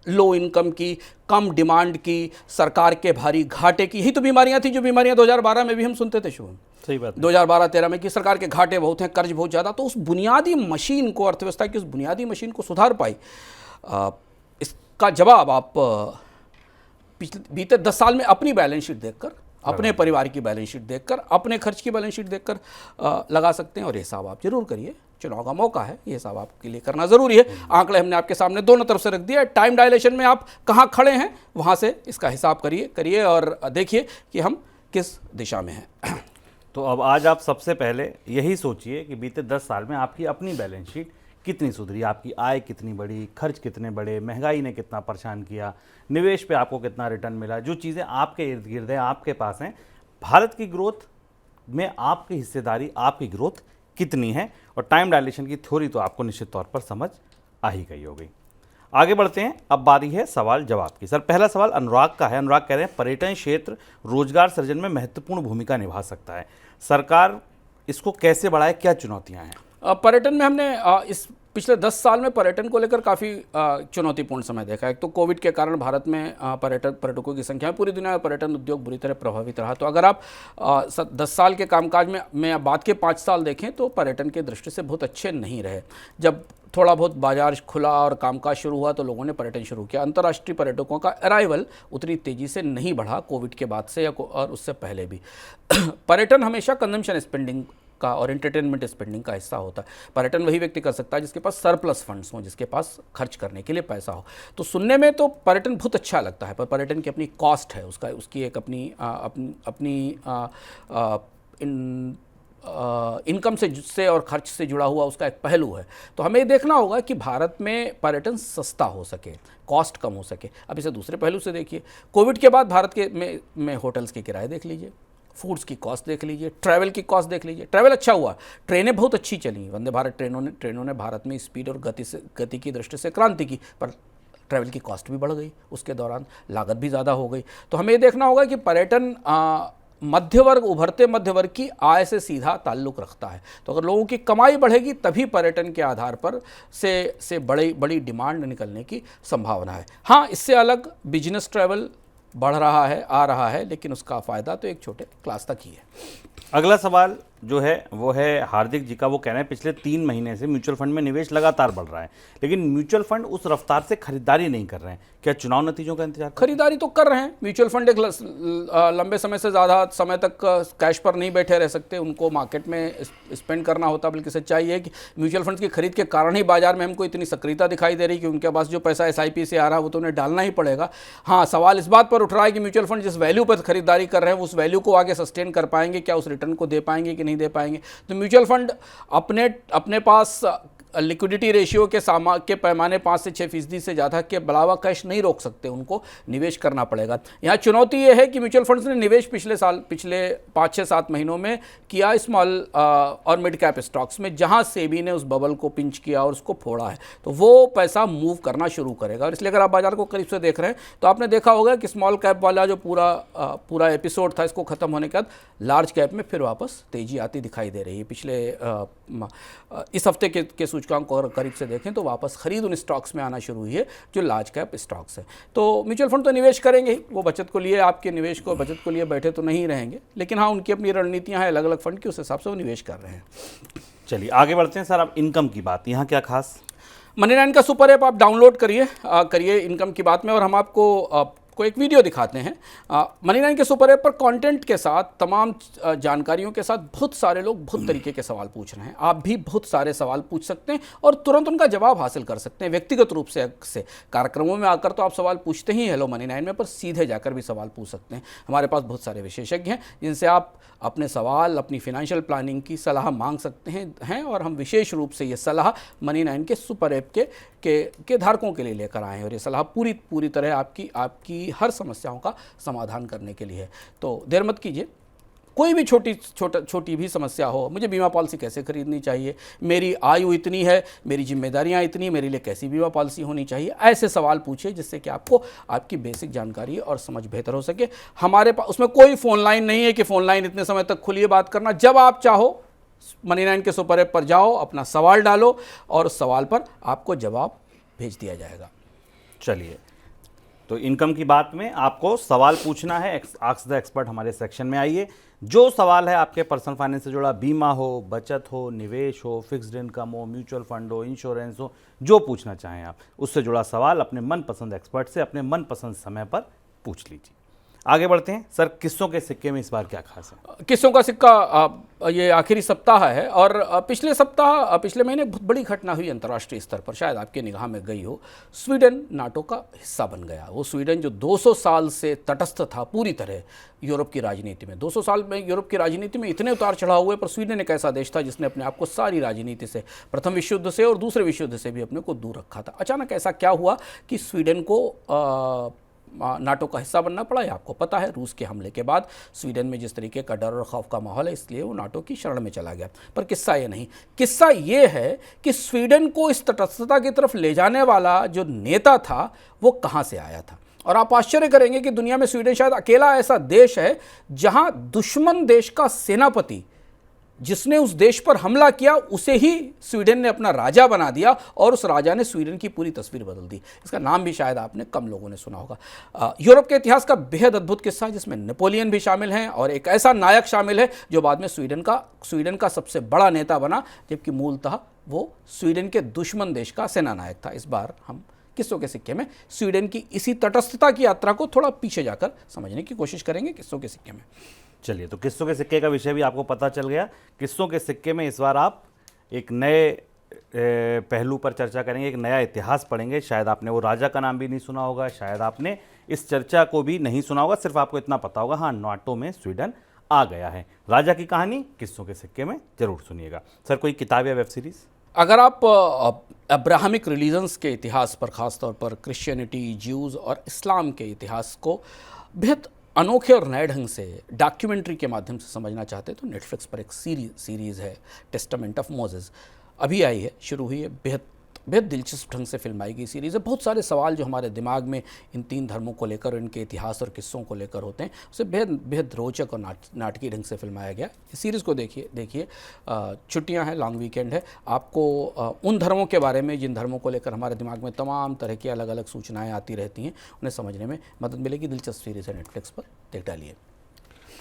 लो इनकम की, कम डिमांड की, सरकार के भारी घाटे की, यही तो बीमारियां थी जो बीमारियां 2012 में भी हम सुनते थे शुरू में। सही बात। 2012-13 में कि सरकार के घाटे बहुत हैं, कर्ज बहुत ज़्यादा। तो उस बुनियादी मशीन को, अर्थव्यवस्था की उस बुनियादी मशीन को सुधार पाई। इसका जवाब आप बीते 10 साल में अपनी बैलेंस शीट देखकर, अपने परिवार की बैलेंस शीट देखकर, अपने खर्च की बैलेंस शीट देखकर लगा सकते हैं। और ये हिसाब आप जरूर करिए, चुनाव का मौका है, ये हिसाब आपके लिए करना जरूरी है। आंकड़े हमने आपके सामने दोनों तरफ से रख दिया है। टाइम डायलेशन में आप कहाँ खड़े हैं वहाँ से इसका हिसाब करिए और देखिए कि हम किस दिशा में हैं। तो अब आज आप सबसे पहले यही सोचिए कि बीते 10 साल में आपकी अपनी बैलेंस शीट कितनी सुधरी, आपकी आय कितनी बढ़ी, खर्च कितने बढ़े, महंगाई ने कितना परेशान किया, निवेश पे आपको कितना रिटर्न मिला, जो चीज़ें आपके इर्द गिर्द हैं, आपके पास हैं, भारत की ग्रोथ में आपकी हिस्सेदारी, आपकी ग्रोथ कितनी है। और टाइम डायलेशन की थ्योरी तो आपको निश्चित तौर पर समझ आ ही गई होगी। आगे बढ़ते हैं, अब बारी है सवाल जवाब की। सर, पहला सवाल अनुराग का है। अनुराग कह रहे हैं पर्यटन क्षेत्र रोजगार सृजन में महत्वपूर्ण भूमिका निभा सकता है, सरकार इसको कैसे बढ़ाए, क्या चुनौतियां हैं? पर्यटन में हमने इस पिछले 10 साल में पर्यटन को लेकर काफ़ी चुनौतीपूर्ण समय देखा है। एक तो कोविड के कारण भारत में पर्यटकों की संख्या में, पूरी दुनिया में पर्यटन उद्योग बुरी तरह प्रभावित रहा। तो अगर आप 10 साल के कामकाज में बाद के 5 साल देखें तो पर्यटन के दृष्टि से बहुत अच्छे नहीं रहे। जब थोड़ा बहुत बाजार खुला और कामकाज शुरू हुआ तो लोगों ने पर्यटन शुरू किया। अंतर्राष्ट्रीय पर्यटकों का अराइवल उतनी तेज़ी से नहीं बढ़ा कोविड के बाद से और उससे पहले भी। पर्यटन हमेशा कंजम्पशन स्पेंडिंग का और एंटरटेनमेंट स्पेंडिंग का हिस्सा होता है। पर्यटन वही व्यक्ति कर सकता है जिसके पास सरप्लस फंड्स हों, जिसके पास खर्च करने के लिए पैसा हो। तो सुनने में तो पर्यटन बहुत अच्छा लगता है, पर पर्यटन की अपनी कॉस्ट है, उसकी एक अपनी इनकम से और खर्च से जुड़ा हुआ उसका एक पहलू है। तो हमें ये देखना होगा कि भारत में पर्यटन सस्ता हो सके, कॉस्ट कम हो सके। अब इसे दूसरे पहलू से देखिए, कोविड के बाद भारत के में होटल्स के किराए देख लीजिए, फूड्स की कॉस्ट देख लीजिए, ट्रैवल की कॉस्ट देख लीजिए। ट्रैवल अच्छा हुआ, ट्रेनें बहुत अच्छी चली, वंदे भारत ट्रेनों ने भारत में स्पीड और गति की दृष्टि से क्रांति की, पर ट्रैवल की कॉस्ट भी बढ़ गई, उसके दौरान लागत भी ज़्यादा हो गई। तो हमें ये देखना होगा कि पर्यटन मध्य वर्ग, उभरते मध्य वर्ग की आय से सीधा ताल्लुक़ रखता है। तो अगर लोगों की कमाई बढ़ेगी तभी पर्यटन के आधार पर से बड़ी डिमांड निकलने की संभावना है। हाँ, इससे अलग बिजनेस ट्रैवल बढ़ रहा है, आ रहा है, लेकिन उसका फ़ायदा तो एक छोटे क्लास तक ही है। अगला सवाल जो है वो है हार्दिक जी का। वो कह रहे हैं पिछले 3 महीने से म्यूचुअल फंड में निवेश लगातार बढ़ रहा है, लेकिन म्यूचुअल फंड उस रफ्तार से खरीदारी नहीं कर रहे हैं, क्या चुनाव नतीजों का इंतजार? खरीदारी तो कर रहे हैं। म्यूचुअल फंड एक लंबे समय से ज़्यादा समय तक कैश पर नहीं बैठे रह सकते, उनको मार्केट में स्पेंड करना होता। बल्कि सच्चाई है कि म्यूचुअल फंड की खरीद के कारण ही बाजार में हमको इतनी सक्रियता दिखाई दे रही कि उनके पास जो पैसा SIP से आ रहा है वो तो उन्हें डालना ही पड़ेगा। हाँ, सवाल इस बात पर उठ रहा है कि म्यूचुअल फंड जिस वैल्यू पर खरीदारी कर रहे हैं उस वैल्यू को आगे सस्टेन कर पाएंगे, क्या उस रिटर्न को दे पाएंगे कि नहीं दे पाएंगे। तो म्यूचुअल फंड अपने पास लिक्विडिटी रेशियो के पैमाने 5 से 6% से ज़्यादा के अलावा कैश नहीं रोक सकते, उनको निवेश करना पड़ेगा। यहाँ चुनौती ये है कि म्यूचुअल फंड्स ने निवेश पिछले 5-6-7 महीनों में किया स्मॉल और मिड कैप स्टॉक्स में, जहाँ सेबी ने उस बबल को पिंच किया और उसको फोड़ा है, तो वो पैसा मूव करना शुरू करेगा। और इसलिए अगर आप बाजार को करीब से देख रहे हैं तो आपने देखा होगा कि स्मॉल कैप वाला जो पूरा एपिसोड था, इसको ख़त्म होने के बाद लार्ज कैप में फिर वापस तेज़ी आती दिखाई दे रही है। पिछले इस हफ्ते के सूचकांक सूचकांक और करीब से देखें तो वापस खरीद उन स्टॉक्स में आना शुरू हुई है जो लार्ज कैप स्टॉक्स हैं। तो म्यूचुअल फंड तो निवेश करेंगे ही, वो बचत को लिए आपके निवेश को बचत को लिए बैठे तो नहीं रहेंगे, लेकिन हाँ उनकी अपनी रणनीतियाँ हैं अलग अलग फंड की, उस हिसाब से वो निवेश कर रहे हैं। चलिए आगे बढ़ते हैं सर। अब इनकम की बात, यहाँ क्या खास? मनी9 का सुपर ऐप आप डाउनलोड करिए इनकम की बात में, और हम आपको एक वीडियो दिखाते हैं। मनी9 के सुपर ऐप पर कंटेंट के साथ तमाम जानकारियों के साथ बहुत सारे लोग बहुत तरीके के सवाल पूछ रहे हैं। आप भी बहुत सारे सवाल पूछ सकते हैं और तुरंत उनका जवाब हासिल कर सकते हैं व्यक्तिगत रूप से। कार्यक्रमों में आकर तो आप सवाल पूछते ही हेलो मनी9 में, पर सीधे जाकर भी सवाल पूछ सकते हैं। हमारे पास बहुत सारे विशेषज्ञ हैं जिनसे आप अपने सवाल, अपनी फाइनेंशियल प्लानिंग की सलाह मांग सकते हैं और हम विशेष रूप से ये सलाह मनी9 के सुपर ऐप के धारकों के लिए लेकर आए हैं, और ये सलाह पूरी तरह आपकी हर समस्याओं का समाधान करने के लिए है। तो देर मत कीजिए, कोई भी छोटी भी समस्या हो, मुझे बीमा पॉलिसी कैसे खरीदनी चाहिए, मेरी आयु इतनी है, मेरी जिम्मेदारियां इतनी, मेरे लिए कैसी बीमा पॉलिसी होनी चाहिए, ऐसे सवाल पूछिए जिससे कि आपको आपकी बेसिक जानकारी और समझ बेहतर हो सके। हमारे पास उसमें कोई फ़ोन लाइन नहीं है कि फ़ोन लाइन इतने समय तक खुली है बात करना। जब आप चाहो मनी9 के सुपर ऐप पर जाओ, अपना सवाल डालो और उस सवाल पर आपको जवाब भेज दिया जाएगा। चलिए, तो इनकम की बात में आपको सवाल पूछना है, आस्क द एक्सपर्ट हमारे सेक्शन में आइए। जो सवाल है आपके पर्सनल फाइनेंस से जुड़ा, बीमा हो, बचत हो, निवेश हो, फिक्स्ड इनकम हो, म्यूचुअल फंड हो, इंश्योरेंस हो, जो पूछना चाहें आप, उससे जुड़ा सवाल अपने मनपसंद एक्सपर्ट से अपने मनपसंद समय पर पूछ लीजिए। आगे बढ़ते हैं सर, किस्सों के सिक्के में इस बार क्या खास है? किस्सों का सिक्का ये आखिरी सप्ताह है, और पिछले महीने बहुत बड़ी घटना हुई अंतर्राष्ट्रीय स्तर पर, शायद आपके निगाह में गई हो। स्वीडन नाटो का हिस्सा बन गया। वो स्वीडन जो 200 साल से तटस्थ था पूरी तरह यूरोप की राजनीति में, 200 साल में यूरोप की राजनीति में इतने उतार चढ़ाव हुए, पर स्वीडन एक ऐसा देश था जिसने अपने आप को सारी राजनीति से, प्रथम विश्व युद्ध से और दूसरे विश्व युद्ध से भी अपने को दूर रखा था। अचानक ऐसा क्या हुआ कि स्वीडन को नाटो का हिस्सा बनना पड़ा है? आपको पता है, रूस के हमले के बाद स्वीडन में जिस तरीके का डर और खौफ का माहौल है, इसलिए वो नाटो की शरण में चला गया। पर किस्सा ये नहीं, किस्सा ये है कि स्वीडन को इस तटस्थता की तरफ ले जाने वाला जो नेता था वो कहाँ से आया था। और आप आश्चर्य करेंगे कि दुनिया में स्वीडन शायद अकेला ऐसा देश है जहां दुश्मन देश का सेनापति, जिसने उस देश पर हमला किया, उसे ही स्वीडन ने अपना राजा बना दिया, और उस राजा ने स्वीडन की पूरी तस्वीर बदल दी। इसका नाम भी शायद आपने कम लोगों ने सुना होगा। यूरोप के इतिहास का बेहद अद्भुत किस्सा, जिसमें नेपोलियन भी शामिल हैं और एक ऐसा नायक शामिल है जो बाद में स्वीडन का सबसे बड़ा नेता बना, जबकि मूलतः वो स्वीडन के दुश्मन देश का सेना नायक था। इस बार हम किस्सों के सिक्के में स्वीडन की इसी तटस्थता की यात्रा को थोड़ा पीछे जाकर समझने की कोशिश करेंगे किस्सों के सिक्के में। चलिए, तो किस्सों के सिक्के का विषय भी आपको पता चल गया। किस्सों के सिक्के में इस बार आप एक नए पहलू पर चर्चा करेंगे, एक नया इतिहास पढ़ेंगे। शायद आपने वो राजा का नाम भी नहीं सुना होगा, शायद आपने इस चर्चा को भी नहीं सुना होगा, सिर्फ आपको इतना पता होगा हाँ नाटो में स्वीडन आ गया है। राजा की कहानी किस्सों के सिक्के में जरूर सुनिएगा। सर, कोई किताब या वेब सीरीज? अगर आप अब्राहमिक रिलीजन्स के इतिहास पर, ख़ासतौर पर क्रिश्चियनिटी, ज्यूज़ और इस्लाम के इतिहास को बेहद अनोखे और नए ढंग से डॉक्यूमेंट्री के माध्यम से समझना चाहते हैं तो नेटफ्लिक्स पर एक सीरीज़ है टेस्टामेंट ऑफ मोसेस, अभी आई है, शुरू हुई है। बेहद दिलचस्प ढंग से फिल्माई गई सीरीज़ है। बहुत सारे सवाल जो हमारे दिमाग में इन 3 धर्मों को लेकर, इनके इतिहास और किस्सों को लेकर होते हैं, उसे बेहद रोचक और नाटकीय ढंग से फिल्माया गया। इस सीरीज़ को देखिए। छुट्टियां हैं, लॉन्ग वीकेंड है, आपको उन धर्मों के बारे में जिन धर्मों को लेकर हमारे दिमाग में तमाम तरह की अलग अलग सूचनाएँ आती रहती हैं, उन्हें समझने में मदद मिलेगी। दिलचस्प सीरीज़ है, नेटफ्लिक्स पर देख डालिए।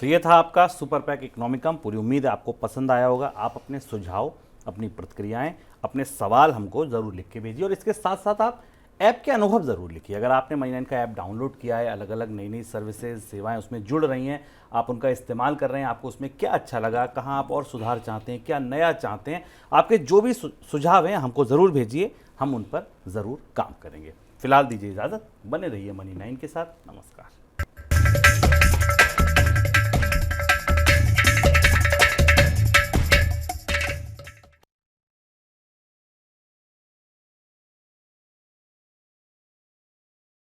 तो ये था आपका सुपर पैक इकोनॉमिकम। पूरी उम्मीद है आपको पसंद आया होगा। आप अपने सुझाव, अपनी प्रतिक्रियाएं, अपने सवाल हमको ज़रूर लिख के भेजिए, और इसके साथ साथ आप ऐप के अनुभव ज़रूर लिखिए। अगर आपने मनी9 का ऐप डाउनलोड किया है, अलग अलग नई सर्विसेज, सेवाएं उसमें जुड़ रही हैं, आप उनका इस्तेमाल कर रहे हैं, आपको उसमें क्या अच्छा लगा, कहाँ आप और सुधार चाहते हैं, क्या नया चाहते हैं, आपके जो भी सुझाव हैं हमको ज़रूर भेजिए, हम उन पर ज़रूर काम करेंगे। फिलहाल दीजिए इजाज़त, बने रहिए मनी9 के साथ। नमस्कार।